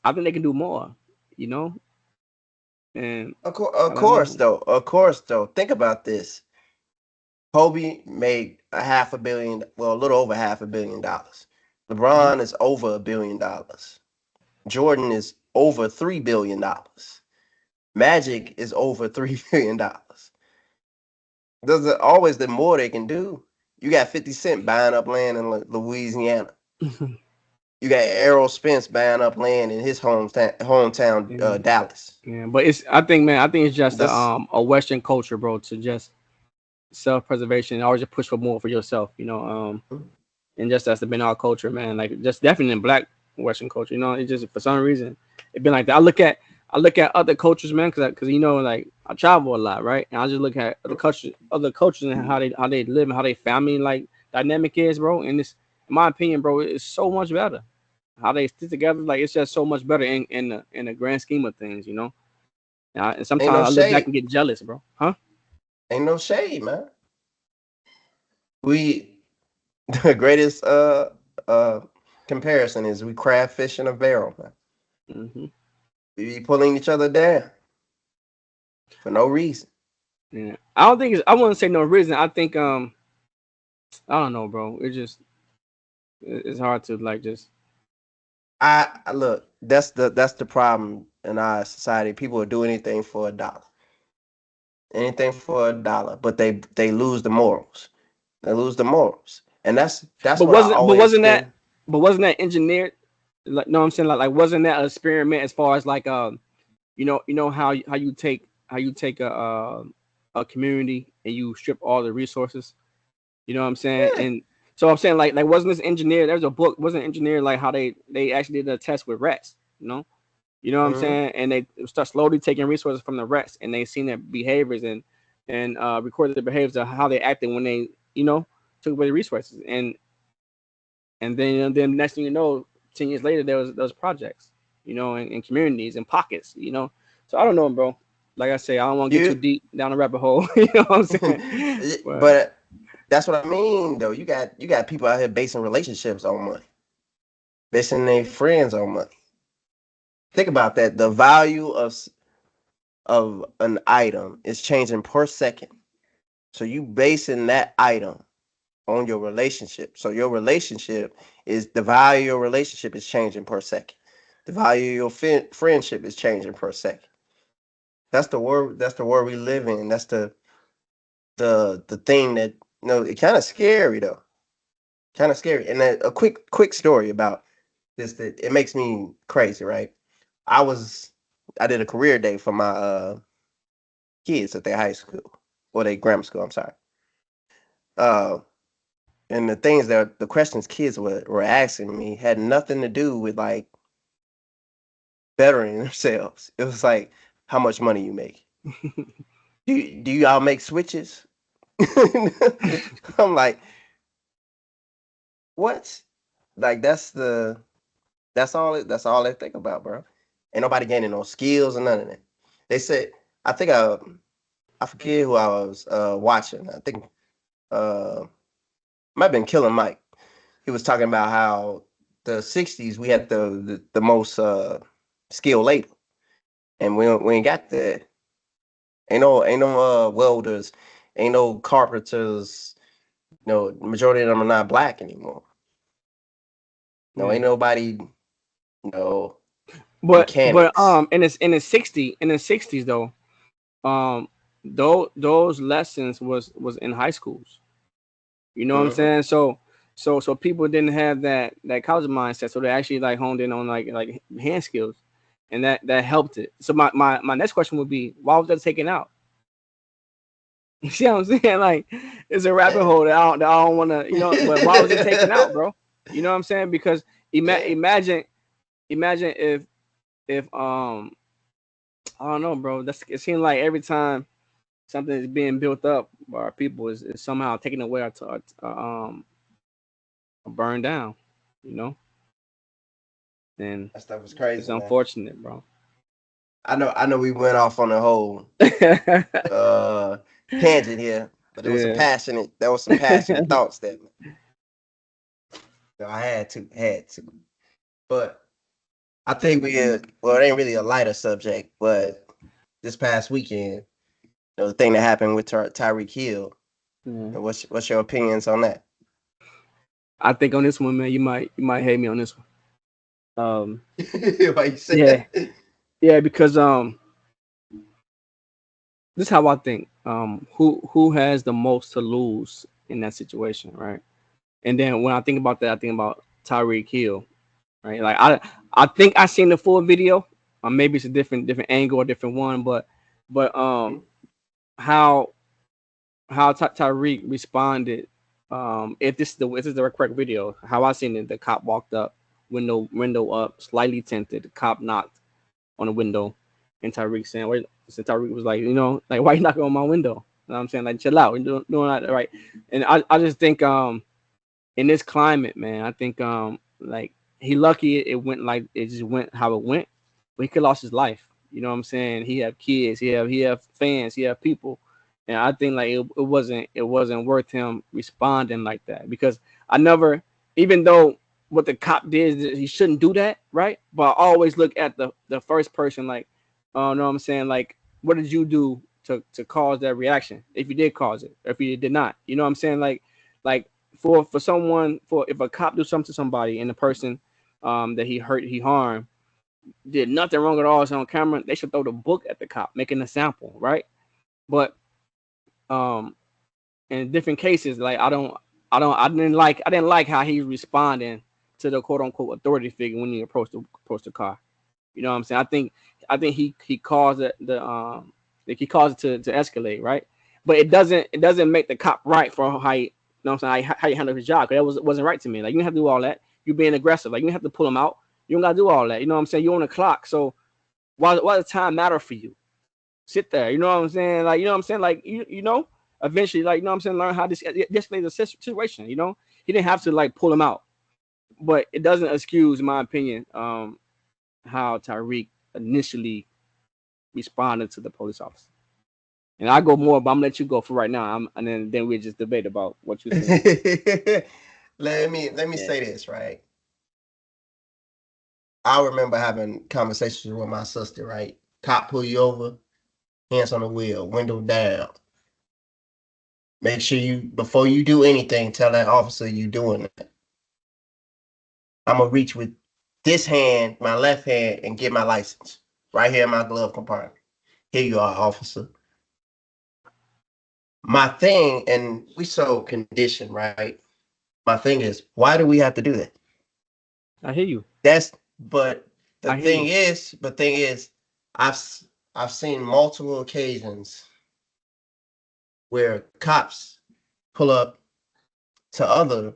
I think they can do more, you know? And Of I don't course, know. though. Of course, though. Think about this. Kobe made a half a billion, well, a little over $500 million. Mhm. LeBron is over $1 billion. Jordan is over $3 billion. Magic is over $3 billion. There's always the more they can do. You got 50 Cent buying up land in Louisiana. You got Errol Spence buying up land in his hometown Yeah, Dallas. yeah, but I think it's just That's a Western culture, bro, to just self preservation and always just push for more for yourself, and just that's been our culture, man. Like just definitely in Black Western culture, it just for some reason it been like that. I look at other cultures, man, because like I travel a lot, right? And I just look at other cultures and how they live and how they family like dynamic is, bro. And it's in my opinion, bro, it's so much better. How they stick together, like it's just so much better in the grand scheme of things. And ain't no sometimes I look back shade. and get jealous, bro. Huh? Ain't no shade, man. We the greatest uh comparison is we crab fish in a barrel, man. Hmm. We be pulling each other down for no reason. Yeah. I don't think I wouldn't say no reason. I think I don't know, bro. It's hard to like just I look, that's the problem in our society. People will do anything for a dollar. anything for a dollar, but they lose the morals. They lose the morals, and that's But what I wasn't but always wasn't that been. but wasn't that engineered? Like, no, I'm saying like wasn't that an experiment as far as like how you take a community and you strip all the resources. You know what I'm saying? Yeah. And so I'm saying like wasn't this engineered? There's a book wasn't engineered like how they actually did a test with rats. You know what I'm Hmm. saying? And they start slowly taking resources from the rats, and they seen their behaviors and recorded the behaviors of how they acted when they took away the resources, and then next thing you know, 10 years later there was those projects, in communities and pockets. So I don't know, bro. Like I say, I don't want to get too You, deep down the rabbit hole. You know what I'm saying? But but that's what I mean though. You got people out here basing relationships on money, basing their friends on money. Think about that. The value of an item is changing per second. So you basing that item on your relationship. So your relationship is the value of your relationship is changing per second. The value of your friendship is changing per second. That's the world. That's the world we live in. That's the thing that it's kind of scary though. Kind of scary. And a quick story about this that it makes me crazy. Right. I was I did a career day for my kids at their high school or their grammar school. I'm sorry. Uh, and the questions kids were asking me had nothing to do with like bettering themselves. It was like, how much money you make? Do y'all make switches? I'm like, what? Like that's all they think about, bro. Ain't nobody gaining no skills or none of that. They said, I think I forget who I was watching. I think might have been Killer Mike. He was talking about how the '60s we had the most skilled labor, and we ain't got that. Ain't no welders, ain't no carpenters. No, majority of them are not black anymore. No, yeah, ain't nobody. No but mechanics. in the 60s though, um those lessons was in high schools. You know what I'm Hmm. saying? So people didn't have that college mindset, so they actually like honed in on like hand skills, and that helped it. So my next question would be, why was that taken out? You see what I'm saying? Like, it's a rabbit Yeah, hole that I don't want to, but why was it taken out, bro? You know what I'm saying? Because yeah. imagine if I don't know, bro. It seems like every time something is being built up by our people is somehow taken away or burned down, you know, and That stuff was it's crazy, man. unfortunate, bro. I know. We went off on a whole uh tangent here, but it was some Yeah. passionate. There was some passionate thoughts that I had to. But I think well, it ain't really a lighter subject, but this past weekend, the thing that happened with Tyreek Hill. Yeah. What's your opinions on that? I think on this one, man, you might hate me on this one. Why you say Yeah, that? yeah, because this is how I think. Who has the most to lose in that situation, right? And then when I think about that, I think about Tyreek Hill, right? Like I think I seen the full video. Maybe it's a different angle or different one, but how Tyreek responded. If this is the correct video, how I seen it, the cop walked up, window up, slightly tinted. The cop knocked on the window, and Tyreek saying, "Wait," so Tyreek was like, like, why you knocking on my window? You know what I'm saying, like, chill out, you're doing that right. And I just think in this climate, man, I think like he lucky it went like it just went how it went, but he could lost his life. You know what I'm saying? He have kids, he have fans, he have people, and I think like it wasn't worth him responding like that because I never, even though what the cop did, he shouldn't do that, right? But I always look at the first person, like, oh, know what I'm saying? Like, what did you do to cause that reaction? If you did cause it, or if you did not, you know what I'm saying? Like for someone, for if a cop do something to somebody and the person that he hurt, he harmed, did nothing wrong at all, is on camera, they should throw the book at the cop, making a sample, right? But um, in different cases, like I didn't like how he was responding to the quote unquote authority figure when he approached the car. You know what I'm saying? I think he caused the like he caused it to escalate, right? But it doesn't make the cop right for how he, you know what I'm saying, how you handle his job. Cause that wasn't right to me. Like you didn't have to do all that. You being aggressive. Like you didn't have to pull him out. You don't gotta do all that. You know what I'm saying? You're on the clock. So why does time matter for you? Sit there. You know what I'm saying? Like you know what I'm saying? Like you know, eventually, like you know what I'm saying, learn how to escalate the situation. You know, he didn't have to like pull him out, but it doesn't excuse, in my opinion, how Tyreek initially responded to the police officer. And I go more, but I'm gonna let you go for right now. And then we just debate about what you think. let me Yeah, say this, right? I remember having conversations with my sister, right? Cop pull you over, hands on the wheel, window down. Make sure you, before you do anything, tell that officer you doing it. I'm gonna reach with this hand, my left hand, and get my license right here in my glove compartment. Here you are, officer. My thing, and we so conditioned, right? My thing is, why do we have to do that? I hear you. That's but the I hear thing you. is, I've I've seen multiple occasions where cops pull up to other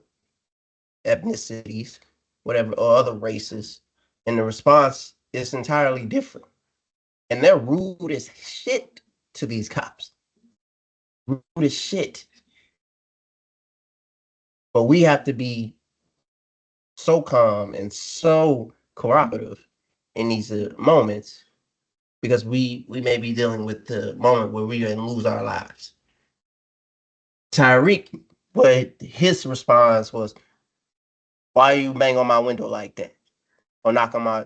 ethnicities, whatever, or other races, and the response is entirely different. And they're rude as shit to these cops. Rude as shit. But we have to be so calm and so cooperative in these moments because we may be dealing with the moment where we're gonna lose our lives. Tyreek, but his response was, "Why you bang on my window like that, or knock on my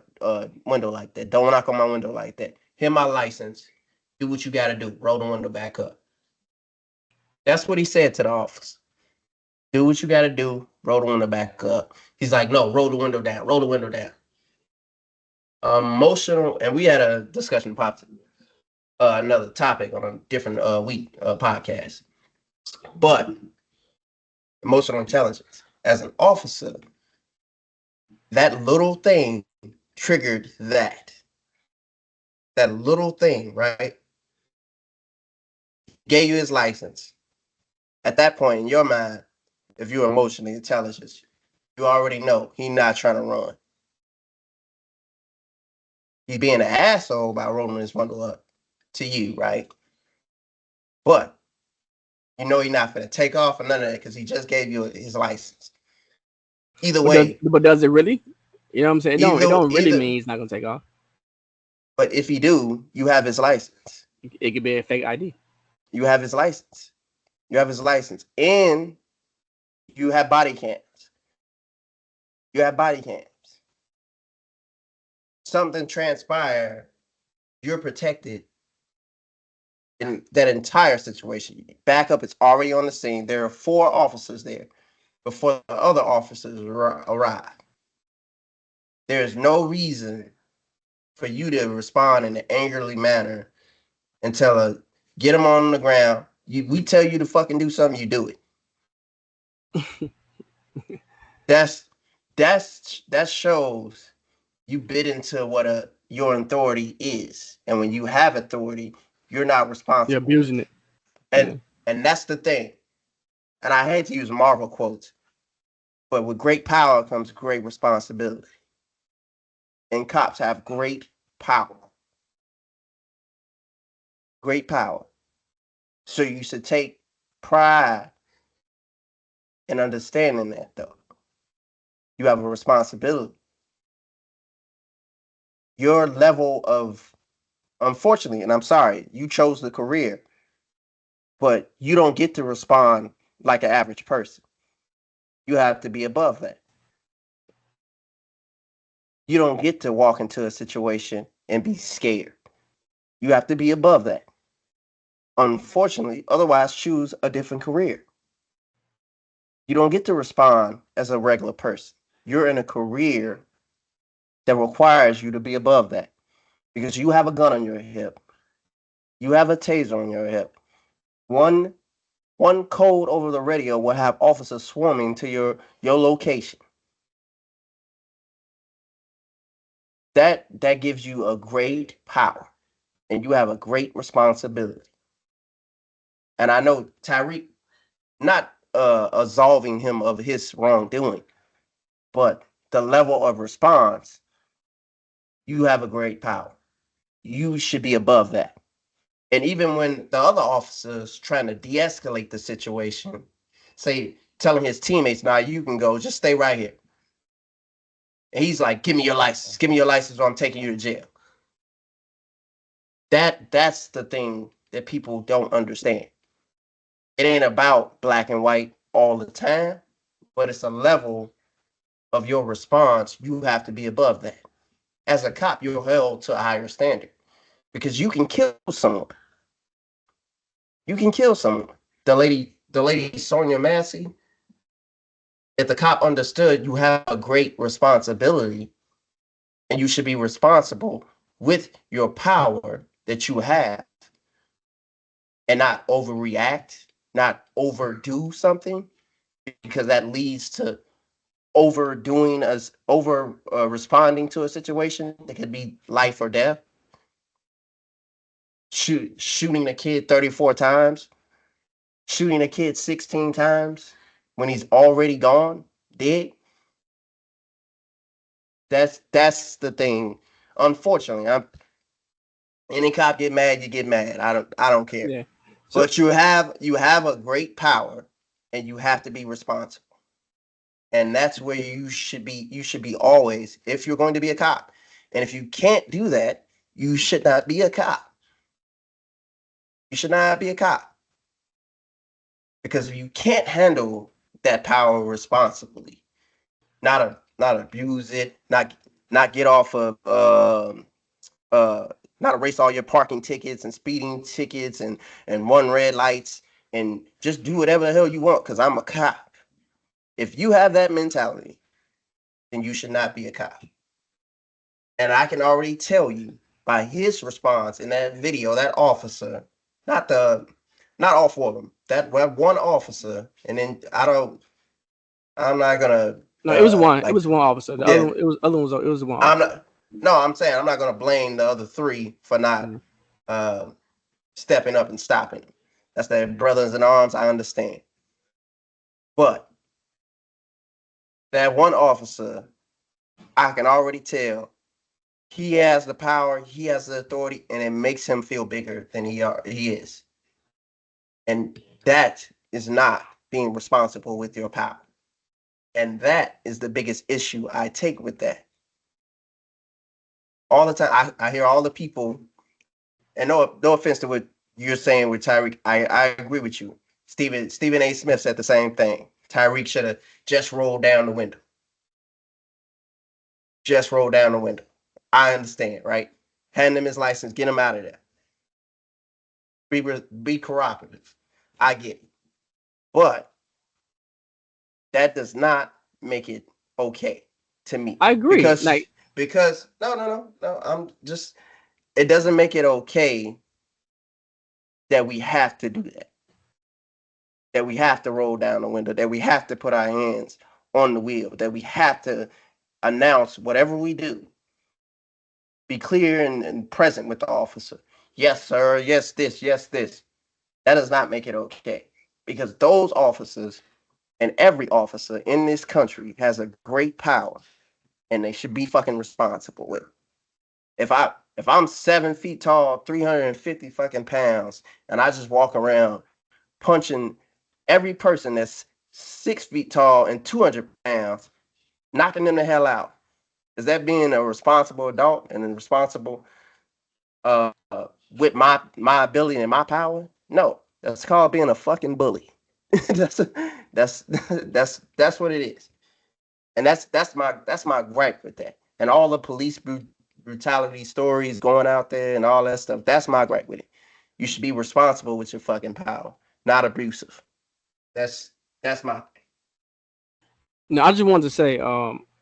window like that? Don't knock on my window like that. Here's my license. Do what you got to do. Roll the window back up." That's what he said to the officer. Do what you got to do. Roll the window back up. He's like, "No, roll the window down. Roll the window down." Emotional, and we had a discussion pop another topic on a different week podcast. But emotional intelligence as an officer, that little thing triggered that little thing, right? Gave you his license. At that point in your mind, if you're emotionally intelligent, you already know he's not trying to run. He's being an asshole by rolling his window up to you, right? But you know he's not going to take off or none of that because he just gave you his license. Either way, But does it really? You know what I'm saying? It either don't really either. mean he's not gonna take off. But if you do, you have his license. It could be a fake ID. You have his license. You have his license, and you have body cams. You have body cams. Something transpired, you're protected in that entire situation. Backup is already on the scene. There are 4 officers there before the other officers arrive. There's no reason for you to respond in an angrily manner and tell her, get them on the ground. We tell you to fucking do something, you do it. That's that shows you bit into what your authority is, and when you have authority, you're not You're responsible. abusing it. Yeah. And that's the thing. And I hate to use Marvel quotes, but with great power comes great responsibility. And cops have power, great power. So you should take pride in understanding that, though. You have a responsibility. Your level of, unfortunately, and I'm sorry, you chose the career, but you don't get to respond like an average person. You have to be above that. You don't get to walk into a situation and be scared. You have to be above that. Unfortunately, otherwise, choose a different career. You don't get to respond as a regular person. You're in a career that requires you to be above that because you have a gun on your hip You have a taser on your hip. One one code over the radio will have officers swarming to your location. That gives you a great power, and you have a great responsibility. And I know Tyreek, not absolving him of his wrongdoing, but the level of response, you have a great power. You should be above that. And even when the other officers trying to de-escalate the situation, say telling his teammates, "Nah, you can go, just stay right here." And he's like, "Give me your license. Give me your license, or I'm taking you to jail." That's the thing that people don't understand. It ain't about black and white all the time, but it's a level of your response. You have to be above that. As a cop, you're held to a higher standard because you can kill someone. You can kill someone. The lady Sonia Massey, if the cop understood you have a great responsibility and you should be responsible with your power that you have and not overreact, not overdo something, because that leads to overdoing us, over responding to a situation that could be life or death. Shooting a kid 34 times, shooting a kid 16 times when he's already gone, dead. That's the thing. Unfortunately, any cop get mad, you get mad. I don't care. Yeah. So But you have a great power, and you have to be responsible. And that's where you should be. You should be always, if you're going to be a cop. And if you can't do that, you should not be a cop. You should not be a cop, because if you can't handle that power responsibly, not abuse it, not get off of uh not erase all your parking tickets and speeding tickets and one red lights, and just do whatever the hell you want because I'm a cop. If you have that mentality, then you should not be a cop. And I can already tell you by his response in that video, that officer, not the not all four of them, that one officer, and then I'm not gonna no, it was one. It like, was one officer. The other yeah, one, it was other one was it was one I'm officer. not, no, I'm saying I'm not gonna blame the other three for not Mm. uh stepping up and stopping them. That's their brothers in arms. I understand. But that one officer, I can already tell he has the power, he has the authority, and it makes him feel bigger than he is. And that is not being responsible with your power. And that is the biggest issue I take with that. All the time, I hear all the people, and no offense to what you're saying with Tyreek, I agree with you. Stephen A. Smith said the same thing. Tyreek should have just rolled down the window. Just rolled down the window. I understand, right? Hand him his license, get him out of there. Be cooperative. I get it. But that does not make it okay to me. I agree. Because no, I'm just, it doesn't make it okay that we have to do that. That we have to roll down the window, that we have to put our hands on the wheel, that we have to announce whatever we do, be clear and present with the officer. Yes, sir. Yes, this. Yes, this. That does not make it okay, because those officers and every officer in this country has a great power, and they should be fucking responsible with it. If I'm 7 feet tall, 350 fucking pounds, and I just walk around punching every person that's 6 feet tall and 200 pounds, knocking them the hell out, is that being a responsible adult and a responsible with my ability and my power? No, that's called being a fucking bully. that's that's that's what it is, and that's my gripe with that. And all the police brutality stories going out there and all that stuff. That's my gripe with it. You should be responsible with your fucking power, not abusive. That's that's my No, I just wanted to say,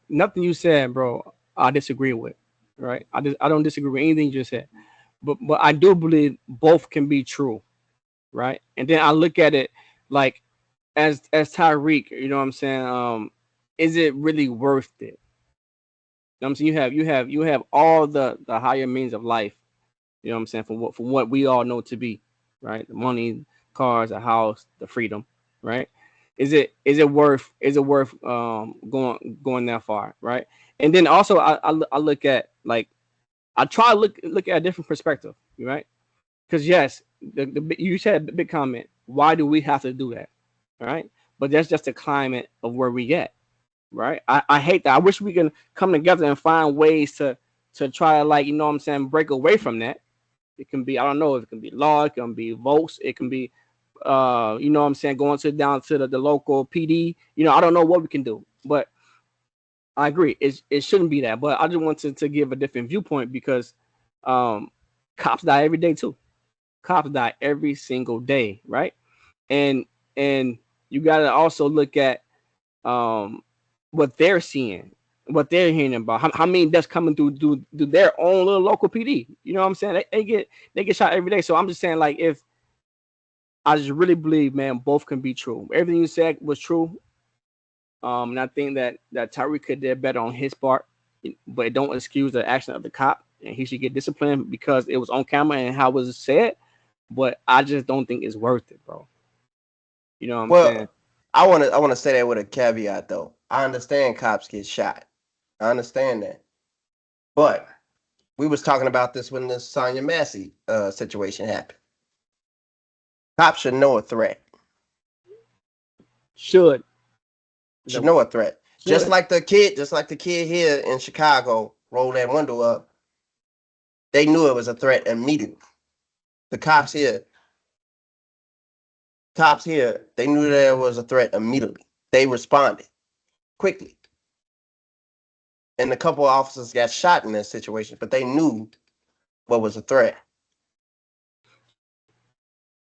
nothing you said, bro. I disagree with. Right? I don't disagree with anything you just said. but I do believe both can be true, right? And then I look at it like as Tyreek, you know what I'm saying? Is it really worth it? You know what I'm saying? You have all the higher means of life, you know what I'm saying, from what we all know to be, right? The money, cars, a house, the freedom, right? Is it worth going that far, right? And then also I look at like I try to look at a different perspective, right? Because yes, you said a big comment. Why do we have to do that? All right, but that's just the climate of where we get. Right, I hate that. I wish we can come together and find ways to try to, like, you know what I'm saying, break away from that. It can be, I don't know if it can be law, it can be votes, it can be you know what I'm saying, going to down to the local PD. You know, I don't know what we can do, but I agree. It shouldn't be that. But I just wanted to give a different viewpoint because um, cops die every day too. Cops die every single day, right? And and you got to also look at um, what they're seeing, what they're hearing about. How many deaths coming through their own little local PD? You know what I'm saying? They get shot every day. So I'm just saying, like, if I just really believe, man, both can be true. Everything you said was true. And I think that Tyreek could did better on his part, but it don't excuse the action of the cop, and he should get disciplined because it was on camera and how it was said. But I just don't think it's worth it, bro. You know what I'm saying? Well, I want to say that with a caveat though. I understand cops get shot. I understand that, but we was talking about this when the Sonya Massey situation happened. Cops should know a threat. Should Should know a threat. Just should like the kid, just like the kid here in Chicago rolled that window up. They knew it was a threat immediately. The cops here, they knew there was a threat immediately. They responded quickly. And a couple of officers got shot in that situation, but they knew what was a threat.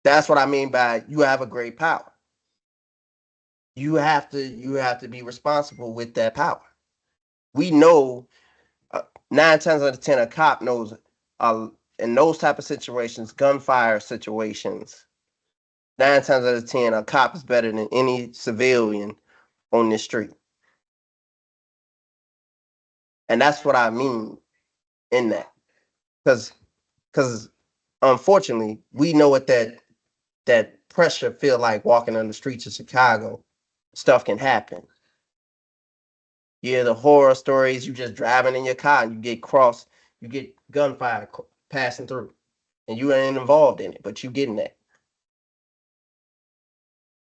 That's what I mean by you have a great power. You have to be responsible with that power. We know 9 times out of 10 a cop knows in those type of situations, gunfire situations. 9 times out of 10, a cop is better than any civilian on the street, and that's what I mean in that. Because unfortunately, we know what that pressure feel like walking on the streets of Chicago. Stuff can happen. You hear the horror stories. You just driving in your car and you get crossed. You get gunfire passing through, and you ain't involved in it, but you getting that.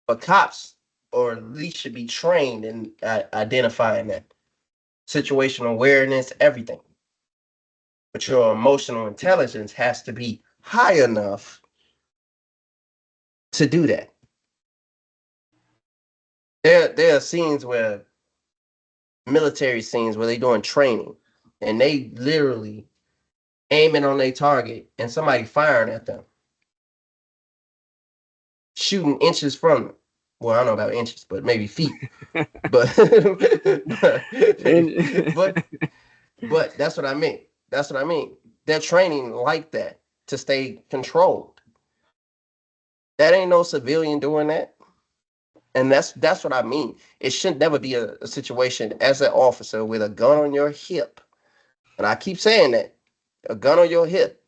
But cops, or at least should be trained in identifying that situational awareness, everything. But your emotional intelligence has to be high enough to do that. There are scenes where military scenes where they doing training and they literally aiming on their target and somebody firing at them, shooting inches from them. Well, I don't know about inches, but maybe feet. But and but but that's what I mean. That's what I mean. They're training like that to stay controlled. That ain't no civilian doing that. And that's what I mean. It should never be a situation as an officer with a gun on your hip. And I keep saying that, a gun on your hip,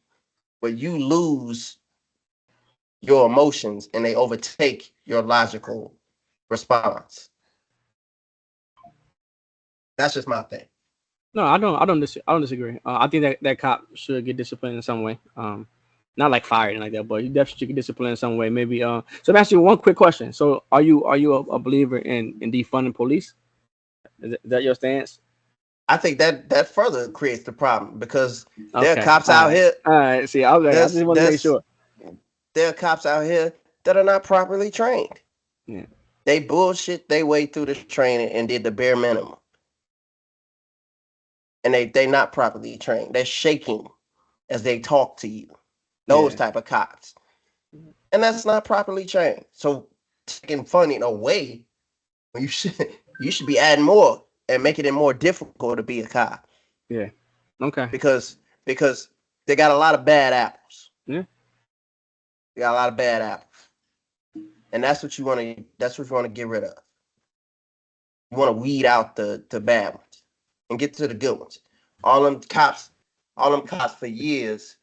where you lose your emotions and they overtake your logical response. That's just my thing. no, I don't disagree. I think that cop should get disciplined in some way. Not like fired and like that, but you definitely should get disciplined in some way. Maybe. So I'm asking you one quick question. So are you a believer in defunding police? Is that your stance? I think that further creates the problem because there are Okay. cops All out right. here. All right. See, okay. I There's just want to make there's sure. there are cops out here that are not properly trained. Yeah. They bullshit their way through the training and did the bare minimum, and they not properly trained. They're shaking as they talk to you. Those Yeah. type of cops, and that's not properly trained. So taking funding away, you should you should be adding more and making it more difficult to be a cop Yeah. Okay. because because They got a lot of bad apples. Yeah. They got a lot of bad apples, and that's what you want to. That's what you want to get rid of. You want to weed out the bad ones and get to the good ones. All them cops, all them cops for years,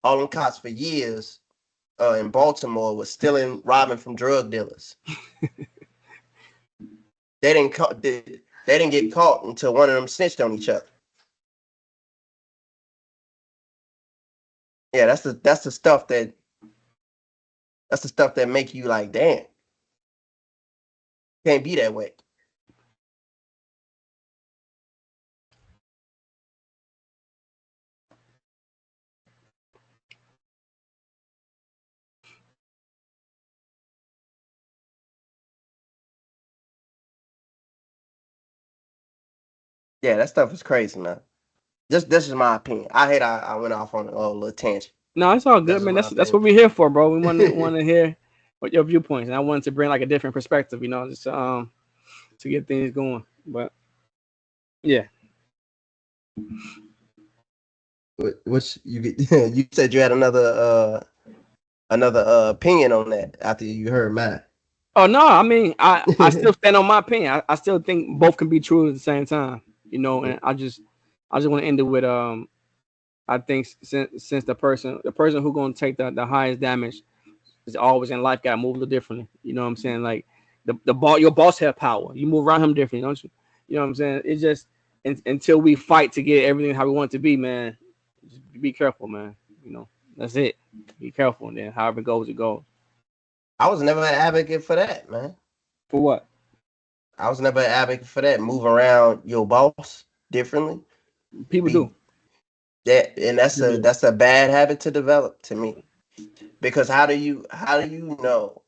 all them cops for years in Baltimore was stealing, robbing from drug dealers. They didn't get caught until one of them snitched on each other. Yeah, that's the stuff that make you like, damn, can't be that way. Yeah, that stuff is crazy, man. Just this is my opinion. I hate I went off on a little tangent. No, it's all good, That's just man. my That's opinion. what we're here for, bro. We want to hear what your viewpoints, and I wanted to bring like a different perspective, just to get things going. But yeah, Which you get, you said you had another opinion on that after you heard mine. oh no, I mean I still stand on my opinion. I still think both can be true at the same time, and I just want to end it with I think since the person who gonna take the highest damage is always in life got to move a little differently. You know what I'm saying? Like your boss have power. You move around him differently, don't you? You know what I'm saying? It's just until we fight to get everything how we want it to be, man. Just be careful, man. That's it. Be careful, and then however it goes, it goes. I was never an advocate for that, man. For what? I was never an advocate for that. Move around your boss differently. People Be do. that, and People do. that's a bad habit to develop to me. Because how do you know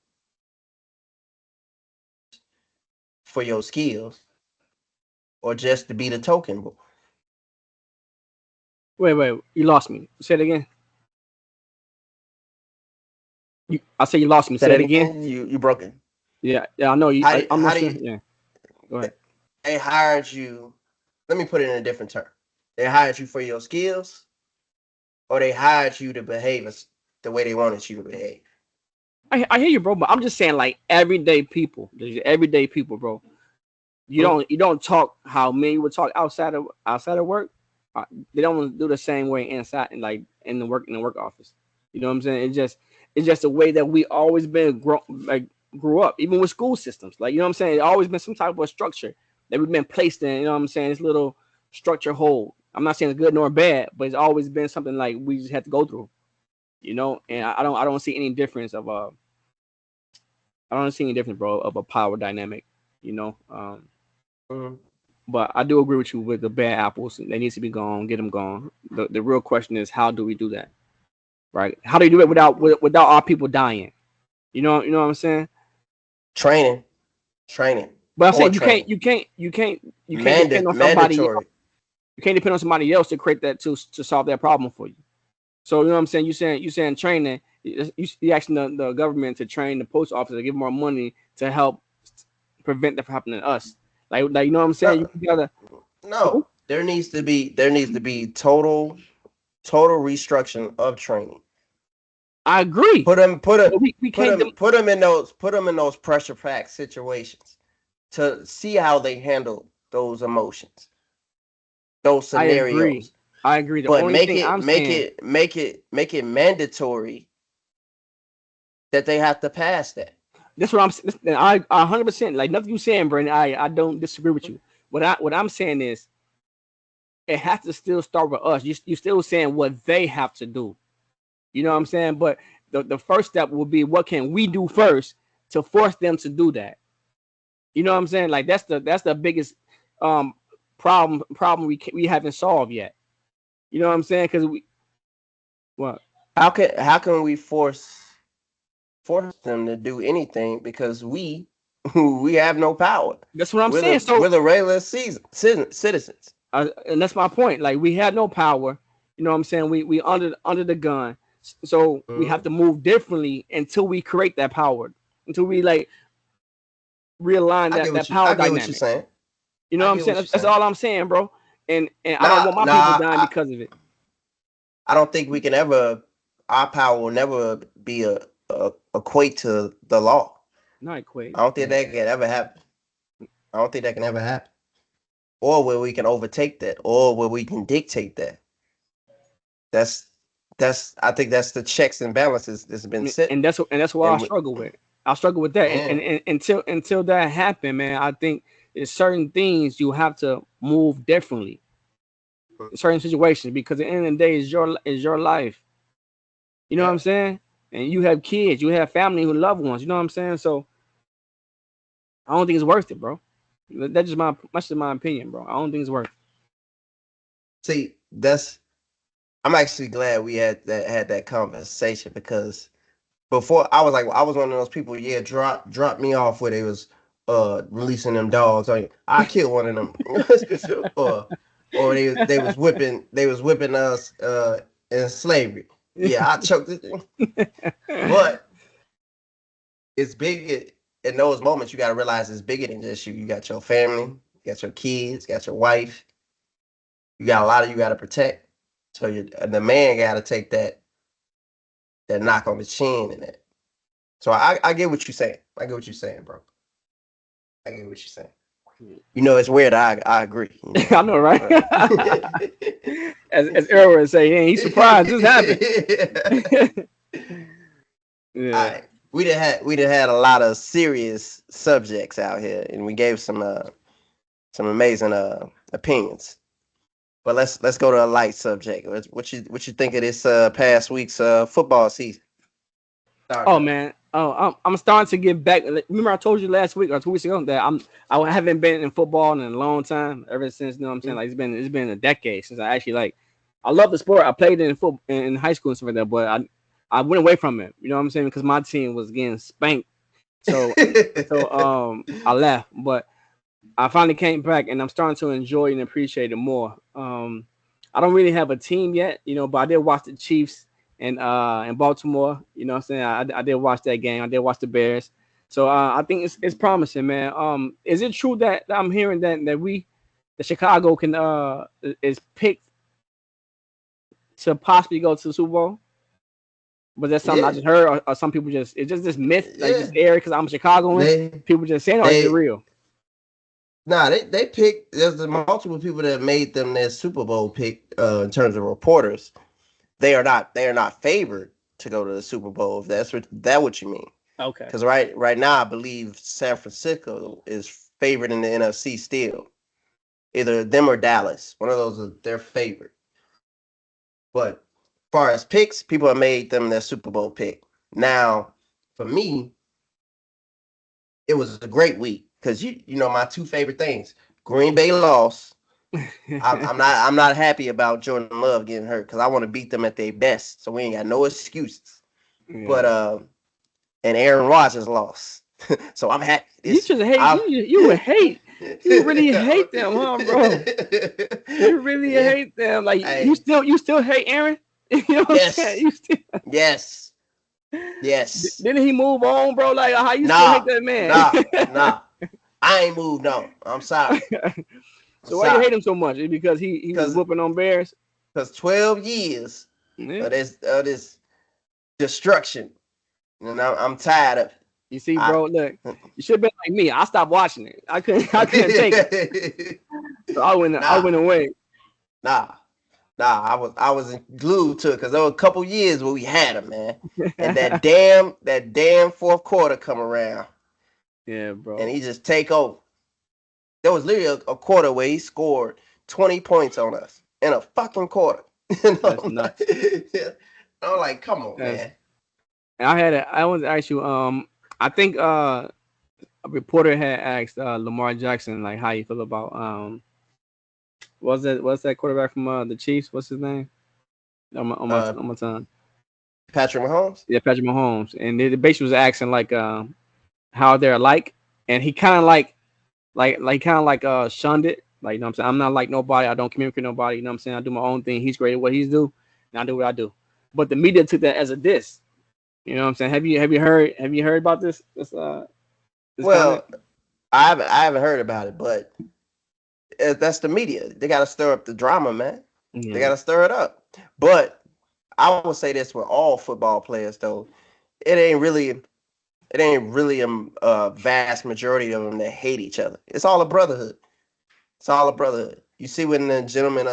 for your skills or just to be the token boy? Wait. You lost me. Say it again. I say you lost me. Say Say it that again. again. You broken. Yeah. I know you. I'm not How do sure. you Yeah. Go ahead. they hired you? Let me put it in a different term. They hired you for your skills, or they hired you to behave the way they wanted you to behave. I hear you, bro. But I'm just saying, like everyday people, everyday people, bro. You Hmm? don't talk how men would talk outside of work. They don't do the same way inside and like in the work office. You know what I'm saying? It's just a way that we always been grew up, even with school systems. Like, you know what I'm saying? It always been some type of structure that we've been placed in. You know what I'm saying? This little structure hole. I'm not saying it's good nor bad, but it's always been something like we just had to go through. And I don't see any difference of I don't see any difference, bro, of a power dynamic. You know. Hmm. But I do agree with you with the bad apples. They need to be gone. Get them gone. The real question is, how do we do that? Right? How do you do it without our people dying? You know what I'm saying? Training, training, But I'm more saying you can't training, you can't you can't you can't depend on somebody else. mandatory. You can't depend on somebody else to create that to solve that problem for you. So you know what I'm saying? You saying training. You asking the government to train the post office to give more money to help prevent that from happening to us. Like you know what I'm saying? No, You gotta. no. There needs to be total restructuring of training. I agree. Put them put a, But we put can't. them put them in those pressure packed situations to see how they handle those emotions, those I agree. scenarios. I agree. The But only thing I'm saying, make it mandatory that they have to pass that. that's what I 100% like nothing you saying, Brandon. I don't disagree with you. What I'm saying is it has to still start with us. You still saying what they have to do. You know what I'm saying? But the first step will be what can we do first to force them to do that. You know what I'm saying? Like that's the biggest um problem we haven't solved yet. You know what I'm saying? Because we what How can we force them to do anything because we have no power. that's what I'm We're saying. the So we're the regular citizens. and that's my point. Like we had no power. You know what I'm saying? We under the gun. So we have Mhm. to move differently until we create that power. Until we like realign that power I get what you're dynamic. saying. You know I what I'm get saying? what you're That's saying. all I'm saying, bro. And I don't Nah, want my people nah, dying because of it. I don't think we can ever. Our power will never be a equate to the law. Not equate, I don't think but that can ever happen. I don't think that can ever happen. Or where we can overtake that, or where we can dictate that. That's I think that's the checks and balances that's been set. and that's why I And we, struggle with. I struggle with that, yeah, and until that happen, man, I think there's certain things you have to move differently in certain situations because at the end of the day, is your life. You know what I'm yeah. saying? And you have kids, you have family, who loved ones. You know what I'm saying? So I don't think it's worth it, bro. That's just my opinion, bro. I don't think it's worth it. See, that's I'm actually glad we had that conversation because before I was like I was one of those people. Yeah, drop me off where they was releasing them dogs. I killed one of them, or they was whipping us in slavery. Yeah, I choked it. But it's big in those moments. You got to realize it's bigger than just you. You got your family, you got your kids, you got your wife. You got a lot of you got to protect. So the man got to take that knock on the chin and that. So I get what you're saying. I get what you're saying, bro. I get what you're saying. You know, it's weird. I agree. You know, I know, right? As Earl would say, hey, he's surprised this happened. All Yeah. right, we done had a lot of serious subjects out here, and we gave some amazing opinions. But let's go to a light subject. What you think of this past week's football season? Starting Oh up. man. Oh, I'm starting to get back. Remember, I told you last week or 2 weeks ago that I haven't been in football in a long time. Ever since, you know what I'm saying? Like it's been a decade since I actually like. I love the sport. I played in football in high school and stuff like that, but I went away from it. You know what I'm saying? Because my team was getting spanked. So I left, but I finally came back and I'm starting to enjoy and appreciate it more. I don't really have a team yet, but I did watch the Chiefs and in Baltimore. You know what I'm saying? I did watch that game. I did watch the Bears. So I think it's promising, man. Is it true that I'm hearing that Chicago can is picked to possibly go to the Super Bowl? Was that something I Yeah, just heard, or some people just it's just this myth like yeah. just aired because I'm Chicagoan? They People just saying, or is it they real? they picked. There's the multiple people that made them their Super Bowl pick in terms of reporters. They are not favored to go to the Super Bowl. If what you mean. Okay. Because right now I believe San Francisco is favored in the NFC still. Either them or Dallas. One of those are their favorite. But as far as picks, people have made them their Super Bowl pick. Now, for me, it was a great week because you know my two favorite things. Green Bay lost. I'm not happy about Jordan Love getting hurt because I want to beat them at their best. So we ain't got no excuses. But Yeah. and Aaron Rodgers lost. So I'm happy. You This just hate I you would hate you really hate them, huh, bro? You really yeah. hate them. Like Hey, you still hate Aaron. You know what I'm saying? yes, You still yes, yes. didn't he move on, bro? Like how you still hate Nah, that man? nah, nah. I ain't moved on. I'm sorry. I'm So why you sorry. hate him so much? Is it because he was Cause whooping on Bears? 12 years Yeah. of this destruction. And I'm tired of it. You see, I bro, look, you should have been like me. I stopped watching it. I couldn't take it. So I nah, went away. nah, nah. I was glued to it because there were a couple years where we had him, man. And that damn fourth quarter come around Yeah, and bro. he just take over. There was literally a quarter where he scored 20 points on us in a fucking quarter. And That's nuts. I'm like, come on, That's man. I was actually I think a reporter had asked Lamar Jackson like how you feel about what's that quarterback from the Chiefs? What's his name? Uh, On my tongue. Patrick Mahomes. Yeah, Patrick Mahomes. And they basically was asking like how they're alike, and he kind of shunned it. Like, you know what I'm saying? I'm not like nobody. I don't communicate with nobody. You know what I'm saying? I do my own thing. He's great at what he's do, and I do what I do. But the media took that as a diss. You know what I'm saying? Have you heard about this comment? Well, I haven't heard about it, but that's the media. They got to stir up the drama, man. They got Yeah. to stir it up. But I would say this with all football players though. It ain't really a vast majority of them that hate each other. It's all a brotherhood. It's all a brotherhood. You see when the gentleman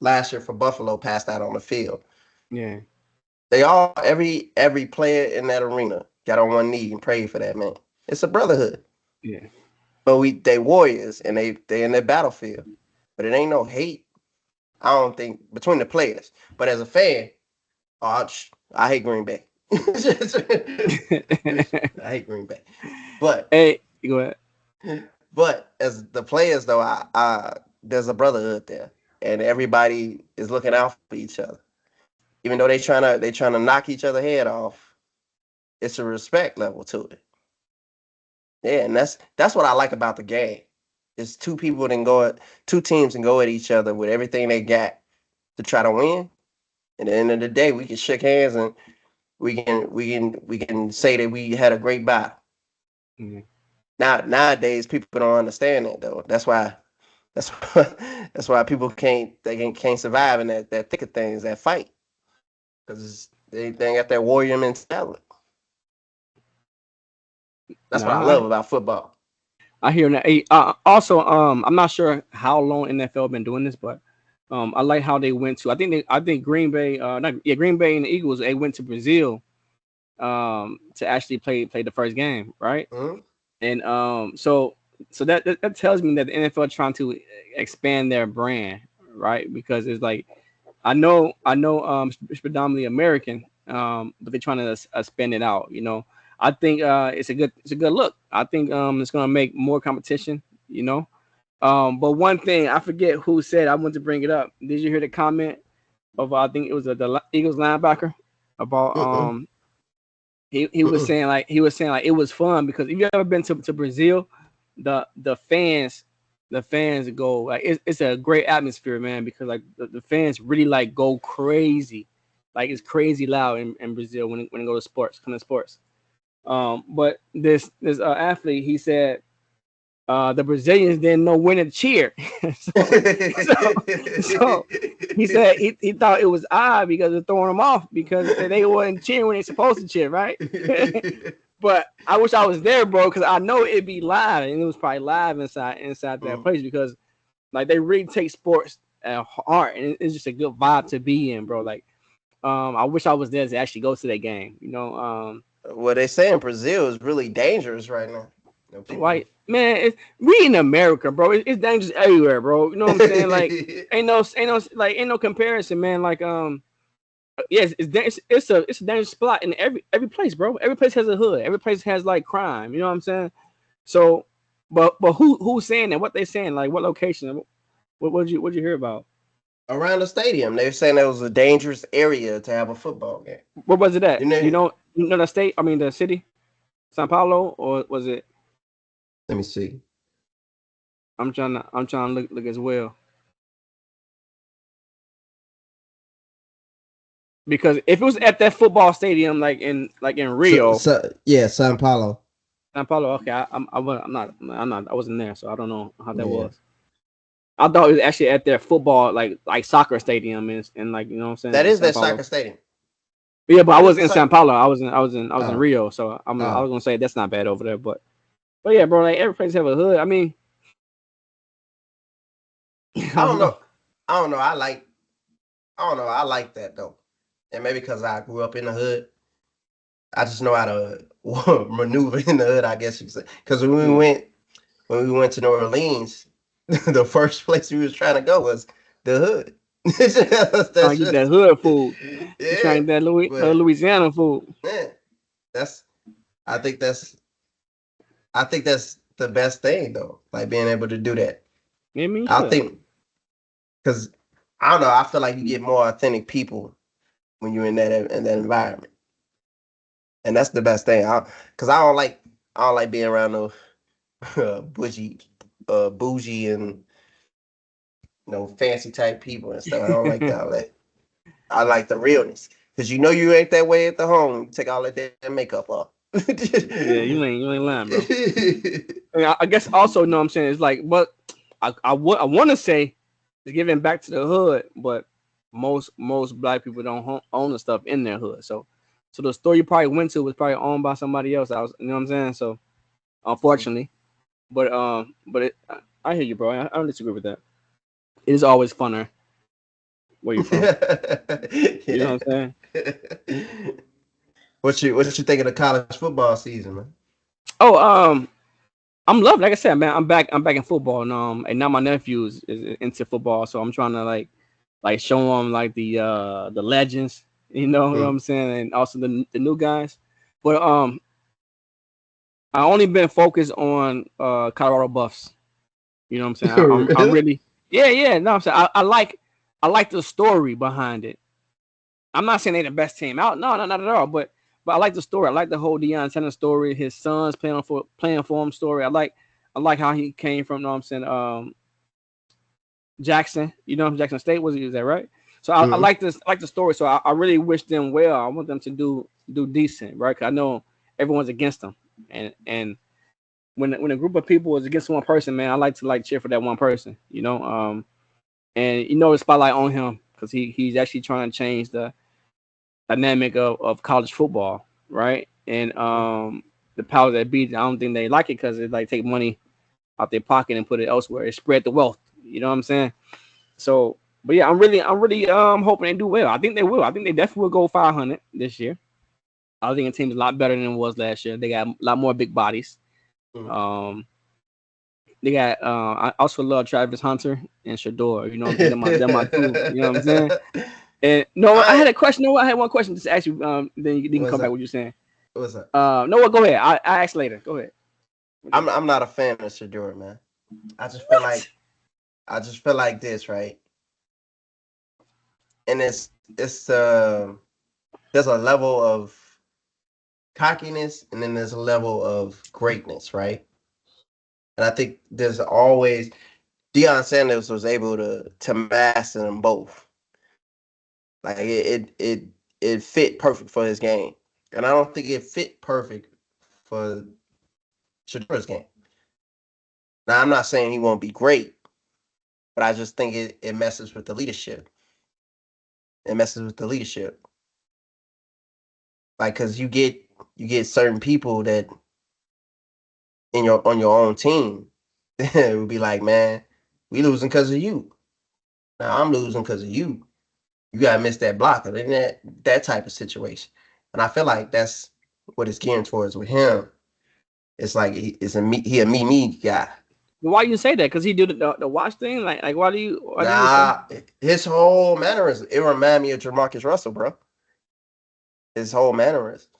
last year for Buffalo passed out on the field. Yeah. They all every player in that arena got on one knee and prayed for that man. It's a brotherhood. Yeah. But they warriors and they in their battlefield. But it ain't no hate. I don't think between the players. But as a fan, oh, I hate Green Bay. I hate Green Bay. But Hey, go ahead. as the players though, I there's a brotherhood there, and everybody is looking out for each other. Even though they trying to knock each other head off, it's a respect level to it. Yeah, and that's what I like about the game. It's two teams and go at each other with everything they got to try to win. And at the end of the day, we can shake hands and we can say that we had a great battle. Yeah. Nowadays, people don't understand that though. That's why that's why people can't survive in that thick of things, that fight, because they got that warrior mentality. That's what I Nah, love about football. I hear that. Hey, also, I'm not sure how long NFL been doing this, but I like how they went to. I think Green Bay, Green Bay and the Eagles, they went to Brazil, to actually play the first game, right? Hmm. And so that tells me that the NFL trying to expand their brand, right? Because it's like I know it's predominantly American, but they're trying to spend it out. I think it's a good look. I think it's gonna make more competition. But one thing I forget who said, I want to bring it up. Did you hear the comment of, I think it was the Eagles linebacker about Mm-mm. he was saying like it was fun because if you ever been to Brazil, the fans go like it's a great atmosphere, man, because like the fans really like go crazy, like it's crazy loud in Brazil when it go to sports, kind of sports. But this athlete, he said the Brazilians didn't know when to cheer. so, so he said he thought it was odd because of throwing them off because they wasn't cheering when they supposed to cheer, right? But I wish I was there, bro, because I know it'd be live, and it was probably live inside that Mm. place because like they really take sports at heart, and it's just a good vibe to be in, bro. Like I wish I was there to actually go to that game. Well, they saying Brazil is really dangerous right now. People. Like man, we in America, bro. It's dangerous everywhere, bro. You know what I'm saying? Like ain't no comparison, man. Like yes, it's a dangerous spot in every place, bro. Every place has a hood. Every place has like crime. You know what I'm saying? So, but who's saying that? What they saying? Like what location? What'd you hear about? Around the stadium, they were saying it was a dangerous area to have a football game. Where was it at? You know, You know the state? I mean the city, Sao Paulo, or was it? let me see. I'm trying to look as well. Because if it was at that football stadium, like in Rio, Yeah, Sao Paulo. Sao Paulo, okay, I'm not, I wasn't there, so I don't know how that Yeah, was. I thought it was actually at their football, like soccer stadium, and like you know what I'm saying that in is Sao that Paulo. soccer stadium. Yeah, but I That is was the in Sao soccer. Paulo. I was in Oh, Rio, so I was oh. gonna say that's not bad over there, but yeah, bro, like every place have a hood. I mean, I I don't don't know. know. I don't know. I don't know. I like that though, and maybe because I grew up in the hood, I just know how to maneuver in the hood. I guess you could say. Because Yeah, when we went to New Orleans, the first place we was trying to go was the hood. trying That's to get that just hood food. You yeah. trying to get that But Louisiana food. man, that's I think that's I think that's the best thing though. Like being able to do that. Yeah, I mean, you I should. think because I don't know. I feel like you get more authentic people when you're in that environment, and that's the best thing. Because I don't like being around no bougie and fancy type people and stuff. I don't like that. I like the realness because you ain't that way at the home. You take all that damn makeup off. Yeah, you ain't lying, bro. I mean, I guess also, you know what I'm saying, it's like, but I want to say it's giving back to the hood, but most black people don't own the stuff in their hood. So the store you probably went to was probably owned by somebody else. You know what I'm saying? So unfortunately, but I hear you, bro. I don't disagree with that. It is always funner where you're from. You know Yeah. what I'm saying? What you think of the college football season, man? Oh, I'm loved. Like I said, man, I'm back in football, and now my nephew is into football, so I'm trying to like show him like the legends, you know what Mm. I'm saying, and also the new guys. But I only been focused on Colorado Buffs. You know what I'm saying? I'm Really? really yeah. No, I'm saying I like the story behind it. I'm not saying they the best team out. No, not at all. But I like the story. I like the whole Deion Sanders story. His sons playing for him story. I like how he came from. You know what I'm saying? Jackson. You know Jackson State was that right? So I Hmm. like this. I like the story. So I really wish them well. I want them to do decent, right? Cause I know everyone's against them, and when a group of people is against one person, man, I like to like cheer for that one person. And the spotlight on him because he's actually trying to change the dynamic of college football, right? And the powers that be, I don't think they like it because it like take money out their pocket and put it elsewhere. It spread the wealth. You know what I'm saying? So, but yeah, I'm really hoping they do well. I think they will. I think they definitely will go 500 this year. I think the team is a lot better than it was last year. They got a lot more big bodies. Hmm. Um, they got. I also love Travis Hunter and Shador. You know what I'm saying? They're my two. You know what I'm saying? And no, I I had a question. No, I had one question just to ask you. Then you can what's come back that? with what you're saying. What's that? No, go ahead. I ask later. Go ahead. What you got? I'm not a fan of Shador, man. I just feel What? like I just feel like this, right? And it's there's a level of cockiness and then there's a level of greatness, right? And I think there's always Deion Sanders was able to master them both. Like it fit perfect for his game, and I don't think it fit perfect for Shadur's game. Now I'm not saying he won't be great, but I just think it messes with the leadership. It messes with the leadership, like because you get certain people that in your on your own team it would be like, man, we losing because of you. Now I'm losing because of you. You gotta miss that blocker, and that type of situation. And I feel like that's what it's gearing towards with him. It's like he a me guy. Why you say that? Because he do the watch thing. Like why do you say? Nah, his whole mannerism it remind me of Jamarcus Russell, bro. His whole mannerism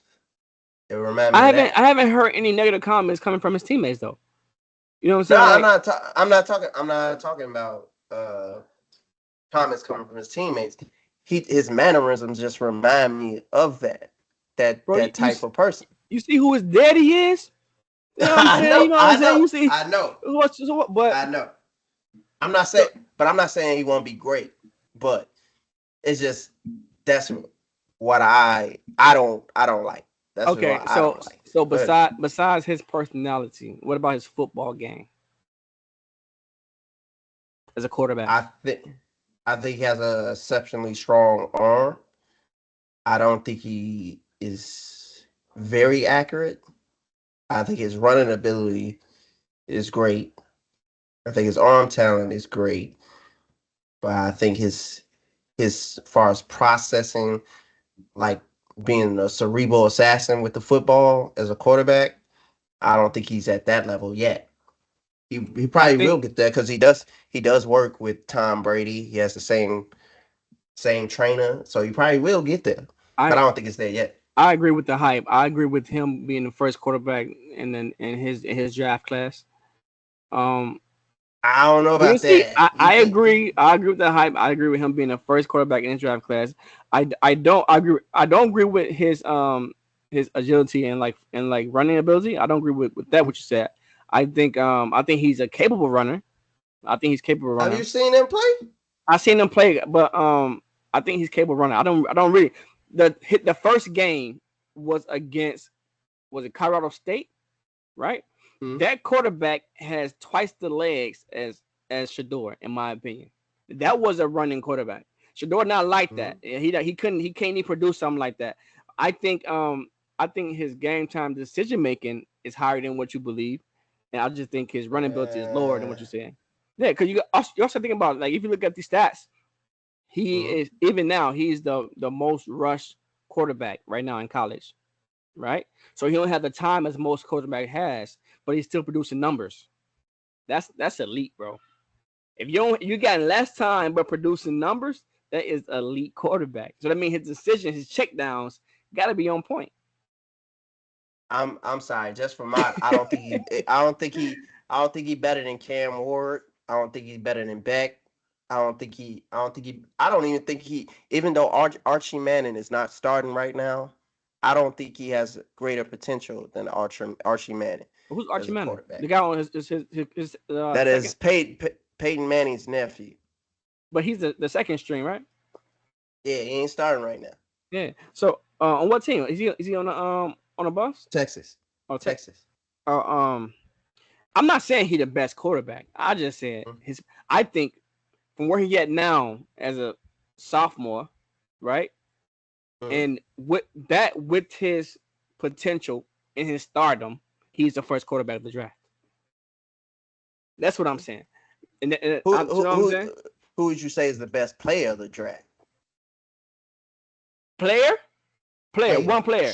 it remind me I of haven't that. I haven't heard any negative comments coming from his teammates though. You know what I'm No, saying? Like, I'm not talking about comments coming from his teammates. His mannerisms just remind me of bro, that type of person. you see who his daddy is? You know what I'm I saying? You know, know what I'm I saying? know, You see I know, but I know. I'm not so saying, but I'm not saying he won't be great. But it's just that's what I don't like. That's okay, what I so don't like. so But besides his personality, what about his football game as a quarterback? I think I think he has a exceptionally strong arm. I don't think he is very accurate. I think his running ability is great. I think his arm talent is great. But I think his as far as processing, like being a cerebral assassin with the football as a quarterback, I don't think he's at that level yet. He I probably think will get there because he does work with Tom Brady. He has the same trainer, so he probably will get there. But I I don't think it's there yet. I agree with the hype. I agree with him being the first quarterback in his draft class. Um, I don't know we'll about see. that. I agree. I agree with the hype. I agree with him being the first quarterback in his draft class. I don't agree. I don't agree with his agility and running ability. I don't agree with that. What you said. I think he's a capable runner. I think he's capable Have runner. you seen him play? I seen him play, but I think he's capable runner. I don't really the first game was against was it Colorado State, right? Hmm. That quarterback has twice the legs as Shador, in my opinion. That was a running quarterback. Shador not like Mhm. that. He can't even produce something like that. I think I think his game time decision making is higher than what you believe, and I just think his running ability is lower than what you're saying. Yeah, because you also think about, like, if you look at the stats, he Mhm. is, even now, he's the most rushed quarterback right now in college, right? So he don't have the time as most quarterback has, but he's still producing numbers. That's elite, bro. If you got less time but producing numbers, that is elite quarterback. So that means his decisions, his checkdowns, got to be on point. I'm sorry. Just for my, I don't think he. I don't think he better than Cam Ward. I don't think he's better than Beck. I don't think he. I don't think he. I don't even think he. Even though Archie Manning is not starting right now, I don't think he has greater potential than Archie Manning Who's as Archie a Manning? The quarterback. guy on his That second, is Peyton Manning's nephew. but he's the second string, right? Yeah, he ain't starting right now. Yeah. So on what team is he on a bus? Texas, Oh, Texas. uh, um, I'm not saying he the best quarterback. I just said Mhm. his. I think from where he at now as a sophomore, right? Mhm. And with his potential in his stardom, he's the first quarterback of the draft. That's what I'm saying. And Who you who know what I'm who saying? who would you say is the best player of the draft? Player, player, Player, one player.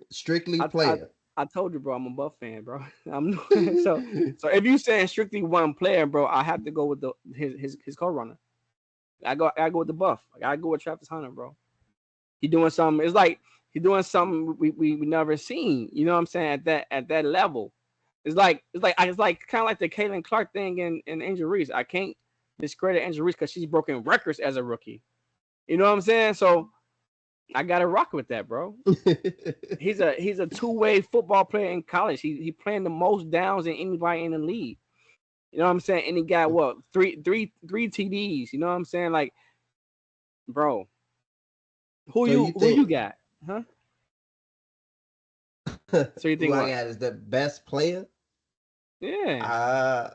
strictly I, I, player. I told you, bro. I'm a Buff fan, bro. I'm so if you saying strictly one player, bro, I have to go with his co-runner. I go with the Buff. I go with Travis Hunter, bro. He doing something. It's like he doing something we never seen. You know what I'm saying? At that level, it's like kind of like the Caitlin Clark thing in Angel Reese. I can't discredit Angel Reese because she's broken records as a rookie. You know what I'm saying? So I gotta rock with that, bro. He's a two-way football player in college. He playing the most downs than anybody in the league. You know what I'm saying? And he got what, three TDs. You know what I'm saying? Like, bro, who So you you who you think got? Huh? So you who think I what? got is the best player? Yeah. Uh,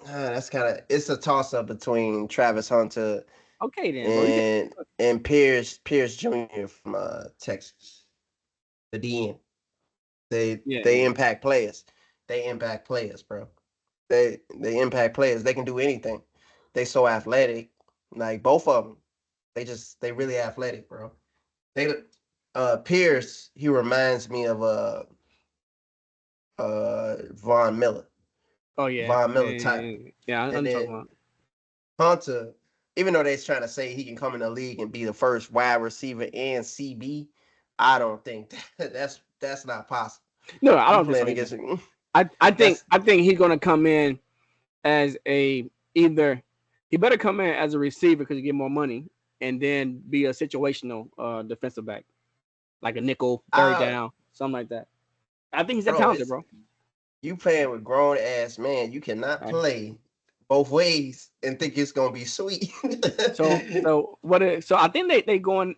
that's kind of, it's a toss up between Travis Hunter Okay then, bro. You can. and Pierce Jr. from Texas. The DN. Yeah, They yeah. impact players. They impact players, bro. They impact players. They can do anything. They so athletic. Like both of them. They really athletic, bro. They Pierce, he reminds me of Von Miller. Oh yeah, Von yeah, Miller yeah, type. yeah. Yeah, I know And what you're talking then about. Hunter, even though they're trying to say he can come in the league and be the first wide receiver and CB, I don't think that's not possible. No, I You don't think so playing either. against I think that's I think he's gonna come in as a either he better come in as a receiver because you get more money, and then be a situational defensive back, like a nickel, third uh down, something like that. I think he's that bro, talented, it's bro. you playing with grown ass man. You cannot Right. play both ways and think it's gonna be sweet. So I think they going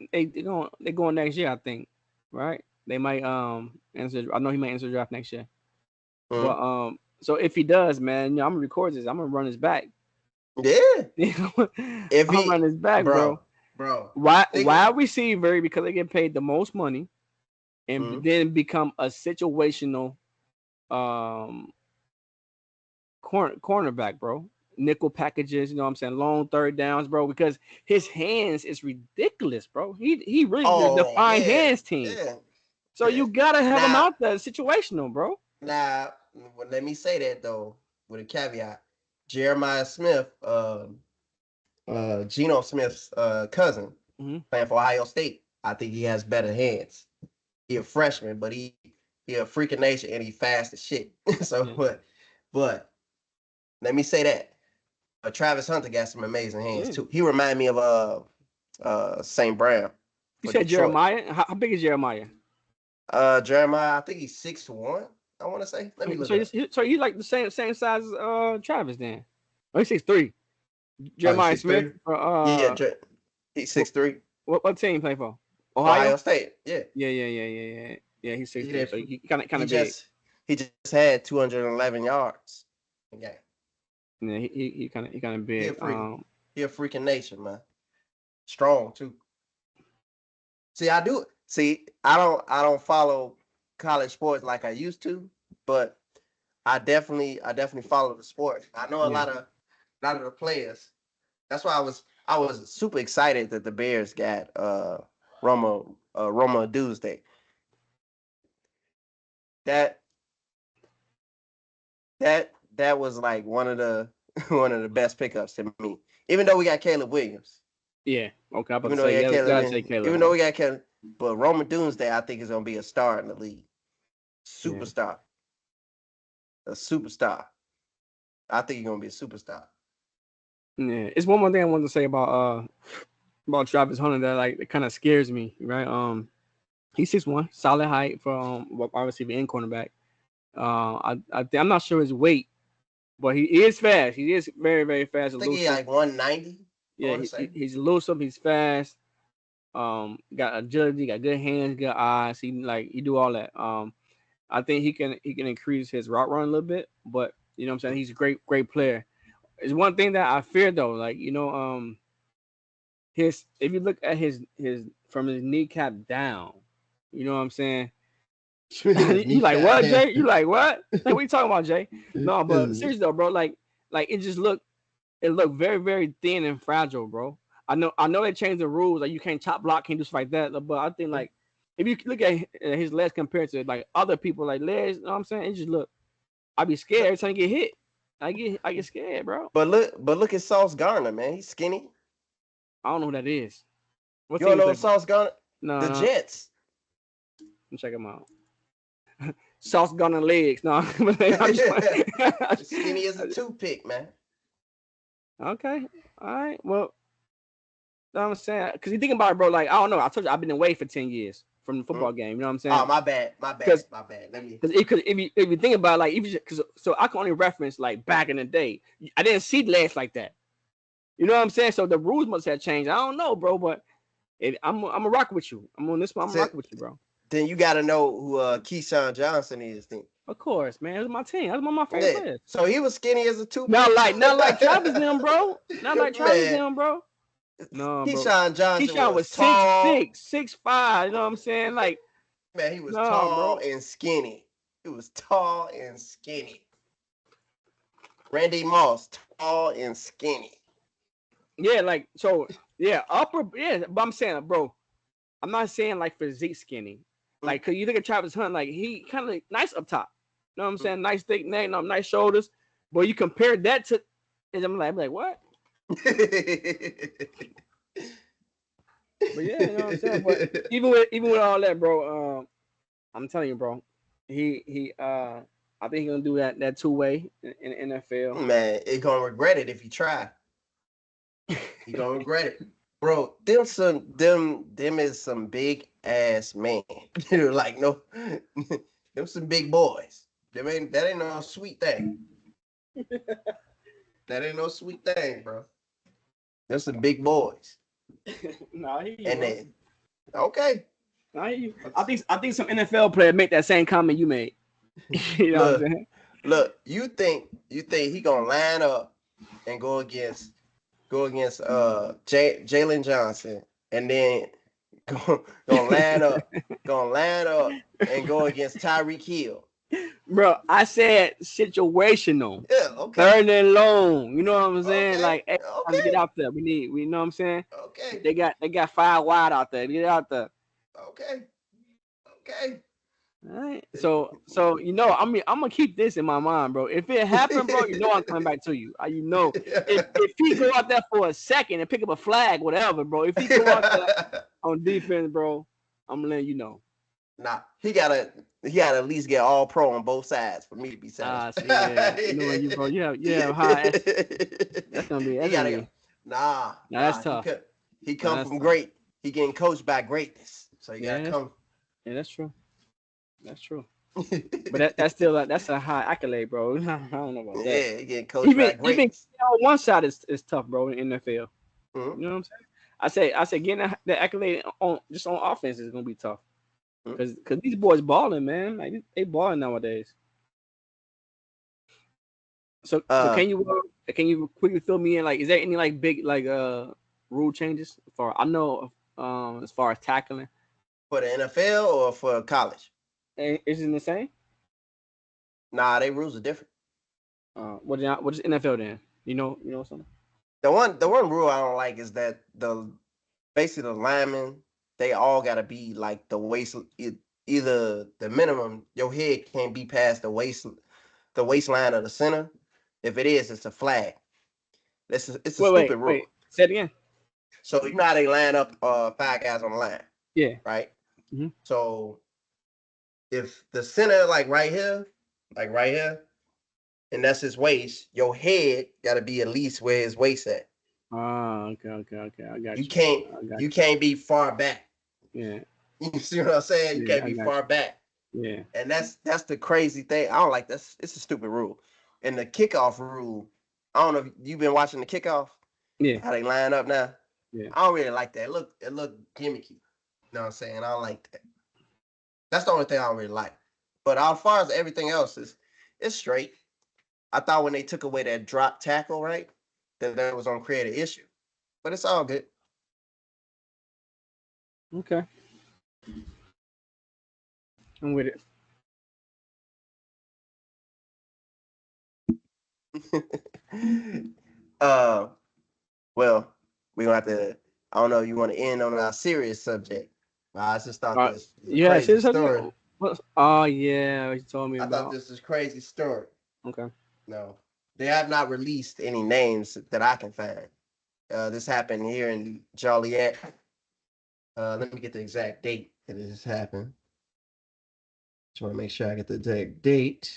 next year. I think, right? They might answer. I know he might answer the draft next year. Mhm. But so if he does, man, I'm gonna record this. I'm gonna run his back. Yeah. I'm If gonna run he his back, bro. bro, think Wide receiver because they get paid the most money, and mhm. then become a situational um cornerback, bro. Nickel packages, you know what I'm saying? Long third downs, bro, because his hands is ridiculous, bro. He really Oh defined yeah, hands team. yeah, So yeah. you gotta have him Now out there situational, bro. now well, let me say that though with a caveat. Jeremiah Smith, Geno Smith's cousin, Hmm. playing for Ohio State. I think he has better hands. He a freshman, but he a freak of nature and he fast as shit. so Yeah. but let me say that. Travis Hunter got some amazing hands Yeah. too. He remind me of St. Brown You for said Detroit. Jeremiah? How big is Jeremiah? Jeremiah, I think he's 6'1". I want to say. Let me look So it up. he's like the same size as Travis then. Oh, he's 6'3". Oh, he's Jeremiah six Smith three. for Yeah, he's what, 6'3". what team he play for? Ohio Ohio? State. Yeah, Yeah, he's he 6'3", did. so he kind He of big. just he just had 211 yards. Yeah, Yeah, he kind of he a big. freak. He a freaking nation, man. strong too. See, I do. See, I don't follow college sports like I used to, but I definitely follow the sport. I know Yeah, a lot of the players. That's why I was super excited that the Bears got Roma Tuesday. That that was like one of the one of the best pickups to me. Even though we got Caleb Williams, yeah. Okay, I'm about to even though we say, got yeah, Caleb gotta say Williams, Caleb, even though bro. we got Caleb, but Roma Tuesday I think is gonna be a star in the league. Yeah, Superstar, a superstar. I think he's gonna be a superstar. yeah. It's one more thing I wanted to say about Travis Hunter that like it kind of scares me, right? He's 6'1", solid height for wide receiver and cornerback. I'm not sure his weight, but he is fast. He is very very fast, I think he's elusive. like 190. I Yeah, want to say. he's elusive. He's fast. Got agility, got good hands, good eyes. He do all that. I think he can increase his route run a little bit, but you know what I'm saying. He's a great player. It's one thing that I fear though, like his if you look at his from his kneecap down, you know what I'm saying. You like Kneecap what, down. Jay? You like what? Like, what you talking about, Jay? No, but seriously though, bro, like it looked very very thin and fragile, bro. I know they changed the rules, like you can't chop block, can't do stuff like that. But I think like if you look at his legs compared to like other people like legs, you know what I'm saying? It just look. I be scared every time I get hit. I get scared, bro. But look at Sauce Garner, man. He's skinny. I don't know who that is. What You team don't he know play for? Sauce Garner? No, The no. Let Jets. me check him out. Sauce gun and legs. No, I'm just playing. Skinny as a toothpick, man. Okay. All right. Well, know what I'm saying? Because you think about it, bro. Like, I don't know. I told you I've been away for 10 years from the football Mm. game. You know what I'm Oh, saying? my bad. My bad. Because My bad. Let me. if you think about it, like, because so I can only reference like back in the day. I didn't see legs like that. You know what I'm saying? So the rules must have changed. I don't know, bro. But I'm a rock with you. I'm on this one. I'm So, rocking with you, bro. then you got to know who Keyshawn Johnson is. Then. Of course, man. That's my team. That's one of my favorite Yeah. players. So he was skinny as a Not toothpick. like not like Travis them, bro. Not like Travis Man, them, bro. No, bro. Keyshawn Johnson Keyshawn was was six tall. six, 6'5". You know what I'm saying? Like, Man, he was no, tall bro. and skinny. He was tall and skinny. Randy Moss, tall and skinny. Yeah, like so. Yeah, upper. Yeah, but I'm saying, bro. I'm not saying like physique skinny. Mm, Like, cause you look at Travis Hunt, like he kind of nice up top. You know what I'm mm. saying? Nice thick neck, no, nice shoulders. But you compare that to, and I'm like, what? But yeah, you know what I'm saying. But even with all that, bro, I'm telling you, bro, I think he's gonna do that 2 way in the NFL. Man, he gonna regret it if he try. He gonna regret it. Bro, them is some big ass man. Like no them some big boys. That ain't no sweet thing. That ain't no sweet thing, bro. Them some big boys. Nah, I hear you, And bro. then okay. I hear you. I think some NFL player make that same comment you made. You know what I'm Look, saying? look, you think he gonna line up and go against Jalen Johnson and then gonna line up and go against Tyreek Hill. Bro, I said situational. Yeah, okay. Third and long. You know what I'm saying? Okay. Like, hey, time to get Okay. out there. We know what I'm saying? Okay. They got 5 wide out there. Get out there. Okay. Okay. All right. So I'm gonna keep this in my mind, bro. If it happened, bro, I'm coming back to you. If he go out there for a second and pick up a flag, whatever, bro. If he go out there on defense, bro, I'm gonna let you know. Nah, he gotta at least get all pro on both sides for me to be Ah, satisfied. see, yeah, you, bro. You have high. That's gonna be He that's gonna gotta go. be. Nah, Now that's nah. He tough. could. He Now come that's from tough. great. He getting coached by greatness. So you gotta Yeah, come. yeah, that's true. That's true. But that's still that's a high accolade, bro. I don't know about that. Yeah, he getting coached by Even greatness. on one side is tough, bro. In the NFL, Mhm, you know what I'm saying? I say getting the accolade on just on offense is gonna be tough mhm. because these boys balling, man. Like they balling nowadays. So Uh, can you quickly fill me in? Like, is there any like big like rule changes for I know as far as tackling? For the NFL or for college? Is it the same? Nah, they rules are different. What is NFL then? You know something? The one rule I don't like is that the basically the linemen they all got to be like the waist. Either the minimum your head can't be past the waistline of the center. If it is, it's a flag. It's a stupid Wait. rule. Say it again. So you know how they line up five guys on the line, Yeah. right? Hmm. So if the center like right here, and that's his waist, your head got to be at least where his waist at. Ah, okay. I You got you. can't I got you can't be far back. you. Yeah, You see what I'm saying? You yeah, can't I be got far back. you. Yeah, And that's the crazy thing. I don't like this. It's a stupid rule. And the kickoff rule, I don't know if you've been watching the kickoff, yeah, how they line up now. yeah. I don't really like that. It look gimmicky. You know what I'm saying? I don't like that. That's the only thing I don't really like. But as far as everything else is, it's straight. I thought when they took away that drop tackle, right, that was gonna create an issue. But it's all good. Okay, I'm with it. uh, well, we're gonna have to. I don't know. You want to end on a serious subject? I just thought this was a Yeah, crazy see something. story. Oh yeah, what you told me I thought about. this was a crazy story. Okay. No, they have not released any names that I can find. This happened here in Joliet. Let me get the exact date that this happened. Just want to make sure I get the exact date.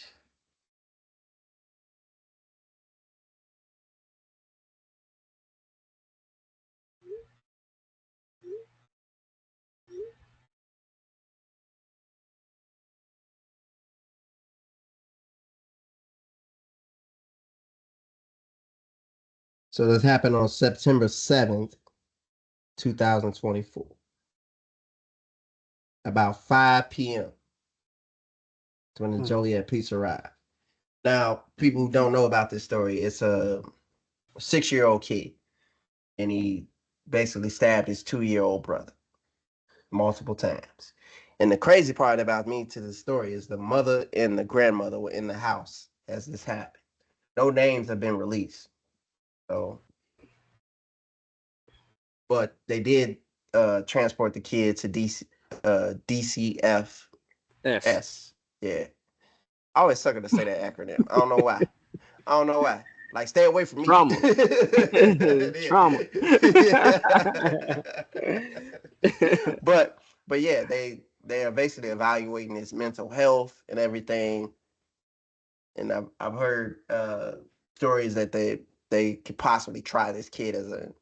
So this happened on September 7th, 2024, about 5 p.m. when the Hmm. Joliet police arrived. Now, people who don't know about this story, it's a 6-year-old kid, and he basically stabbed his 2-year-old brother multiple times. And the crazy part about me to the story is the mother and the grandmother were in the house as this happened. No names have been released. So, but they did transport the kid to DCFS. S. Yeah. I always suck at to say that acronym. I don't know why. I don't know why. Like, stay away from me. Trauma. Trauma. but but yeah, they are basically evaluating his mental health and everything. And I've heard stories that they could possibly try this kid as an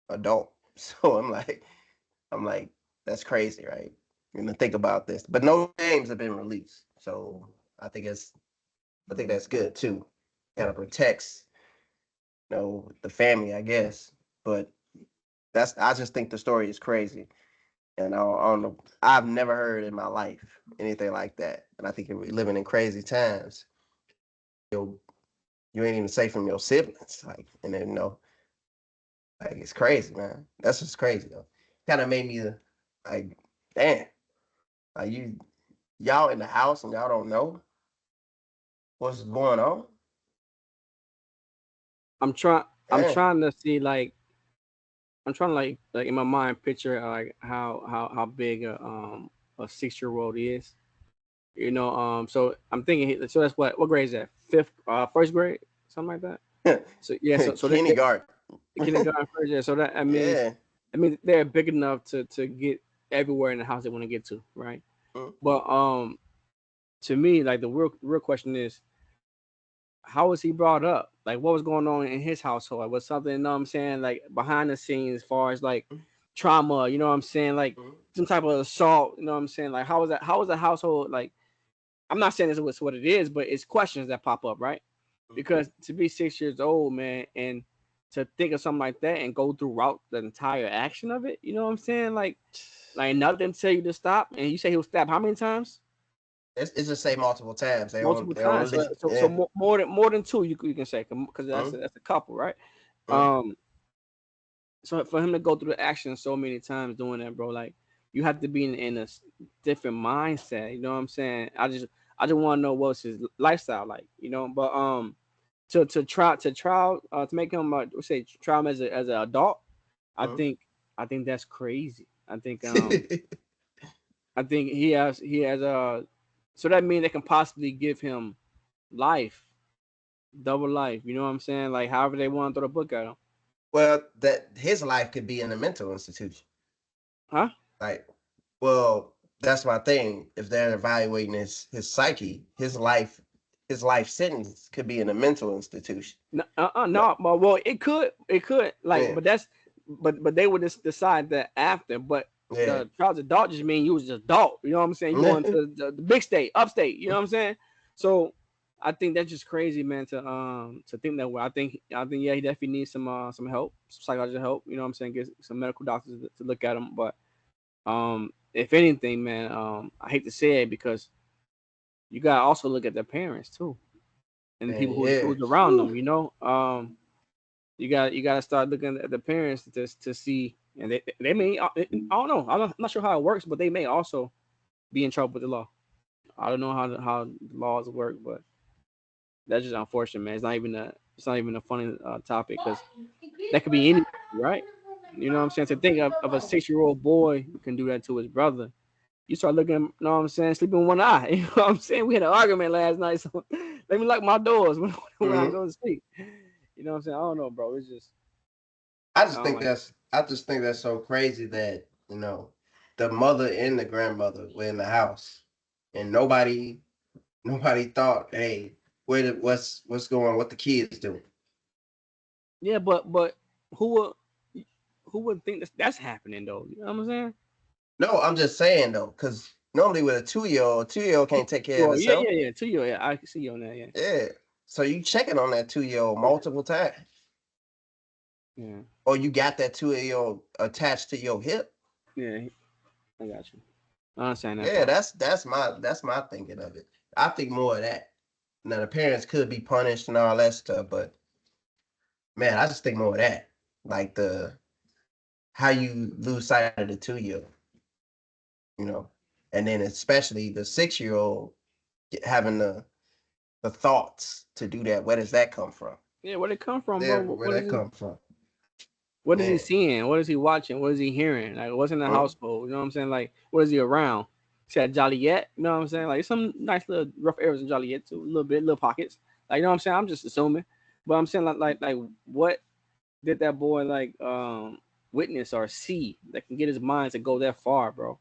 adult. So I'm like that's crazy, right? You know, think about this, but no names have been released. So I think it's I think that's good too. Kind of protects the family, I guess. But I just think the story is crazy, and I don't know. I've never heard in my life anything like that, and I think if we're living in crazy times, you you ain't even safe from your siblings, like, and then like it's crazy, man. That's just crazy though. Kind of made me like, damn, like y'all in the house and y'all don't know what's going on. I'm trying. I'm Damn. trying to see I'm trying to like in my mind picture like how big a 6 year old is. So I'm thinking. So that's what grade is that? Fifth, first grade, something like that. So yeah. So they Kindergarten. kindergarten first. Yeah. So that means Yeah. they're big enough to get everywhere in the house they want to get to, right? Mm. But to me, like the real question is, how was he brought up? Like, what was going on in his household? Like, was something, I'm saying, like behind the scenes, as far as like trauma, what I'm saying, like Mm. some type of assault, what I'm saying, like how was that? How was the household like? I'm not saying this is what it is, but it's questions that pop up, right? Mm. Because to be 6 years old, man, and to think of something like that and go throughout the entire action of it, you know what I'm saying? Like nothing tell you to stop, and you say he'll stab how many times? It's just say multiple times. They Multiple don't. They don't times. So list. so, so Yeah. more than two, you can say because Mm. that's a couple, right? Mm. Um, So for him to go through the action so many times doing that, bro, like you have to be in a different mindset. You know what I'm saying? I just want to know what's his lifestyle like. You know, but to make him say try him as an adult. I Mhm. think I think that's crazy. I think he has so that means they can possibly give him life, double life. You know what I'm saying? Like however they want to throw the book at him, Well, that his life could be in a mental institution. huh? Like, well, that's my thing. If they're evaluating his psyche, his life sentence could be in a mental institution. No, No, no, but well, it could, like, yeah, but but they would just decide that after. But yeah. the trials adult just mean you was just adult. You know what I'm saying? You going to the big state, upstate. You know what I'm saying? So I think that's just crazy, man. To think that way. I think yeah, he definitely needs some help, some psychological help. You know what I'm saying? Get some medical doctors to look at him. But if anything, man, I hate to say it because you gotta also look at their parents too and the people Man, yeah. who's around Whew. them. You got to start looking at the parents to see, and they may I don't know. I'm not sure how it works, but they may also be in trouble with the law. I don't know how the laws work, but that's just unfortunate, man. It's not even a funny topic because that could be anybody, right? You know what I'm saying? To think of a 6-year-old boy who can do that to his brother. You start looking, you know what I'm saying, sleeping with one eye. You know what I'm saying? We had an argument last night, so let me lock my doors when I Mhm. go to sleep. You know what I'm saying? I don't know, bro. It's just I don't like. I just think that's so crazy that the mother and the grandmother were in the house, and nobody thought, hey, what's going on? What the kids doing? Yeah, but who would who would think that's happening though? You know what I'm saying? No, I'm just saying though, because normally with a 2-year old can't take care of Well, yeah, itself. yeah, yeah. To you, yeah, I can see you on that. Yeah, Yeah. So you checking on that 2-year old multiple times, yeah, or you got that 2-year old attached to your hip. yeah. I got you. I understand that Yeah, part. that's my thinking of it. I think more of that. Now the parents could be punished and all that stuff, but man, I just think more of that. Like the how you lose sight of the 2-year old, you know, and then especially the 6-year old having the thoughts to do that. Where does that come from? Yeah, where'd it come from, bro? Yeah, where What is that he? come from? What is he Man. seeing? What is he watching? What is he hearing? Like, what's in the Mm, household? You know what I'm saying? Like, what is he around? See that Joliet? You know what I'm saying? Like, some nice little rough areas in Joliet too, a little bit, little pockets. Like, you know what I'm saying? I'm just assuming, but I'm saying like what did that boy like witness or see that can get his mind to go that far, bro?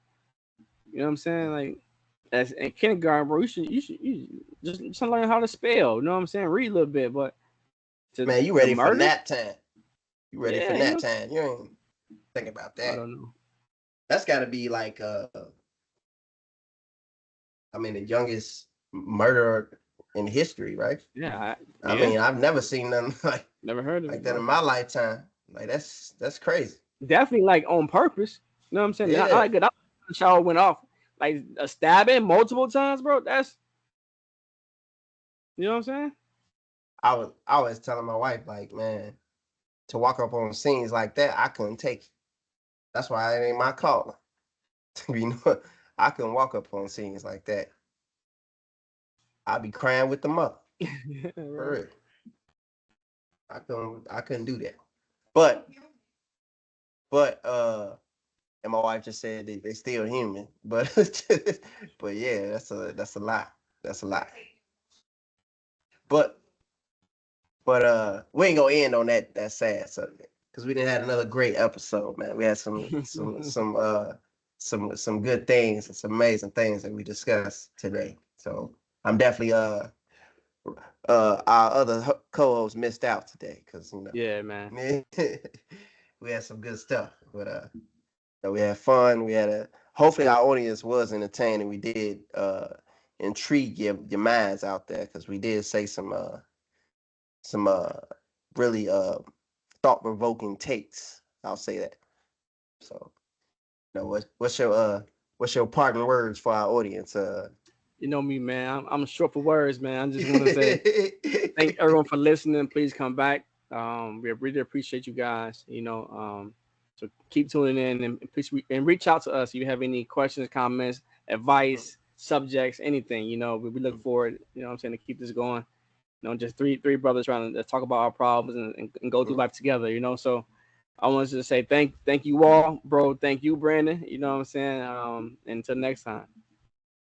You know what I'm saying? Like, as in kindergarten, bro, you should just learn how to spell. You know what I'm saying? Read a little bit, but to man, you to ready for murder? nap time? You ready for Yeah, you nap know. time? You ain't think about I that. don't know. That's got to be like, I mean, the youngest murderer in history, right? Yeah, I yeah. mean, I've never seen nothing Never heard of like it, that in bro. my lifetime. Like that's crazy. Definitely like on purpose. You know what I'm saying? Not Yeah, like good. The shower went off. Like a stabbing multiple times, bro. That's you know what I'm saying? I was telling my wife like, man, to walk up on scenes like that, I couldn't take it. That's why it ain't my calling. you know, I couldn't walk up on scenes like that. I'd be crying with the mother Yeah, for bro. real. I couldn't do that. But and my wife just said they still human. But but yeah, that's a lot. That's a lot. But we ain't gonna end on that sad subject because we didn't have another great episode, man. We had some good things and some amazing things that we discussed today. So I'm definitely our other co-hosts missed out today because Yeah, man. we had some good stuff, but we had fun. We had a hopefully our audience was entertained and we did intrigue your minds out there because we did say some really thought provoking takes. I'll say that. So, what's your parting words for our audience? You know me, man. I'm short for words, man. I'm just gonna say thank everyone for listening. Please come back. We really appreciate you guys. So keep tuning in and reach out to us if you have any questions, comments, advice, subjects, anything. We look forward. I'm saying, to keep this going. Just three brothers trying to talk about our problems and go through life together. So I wanted to say thank you all, bro. Thank you, Brandon. You know what I'm saying. Until next time.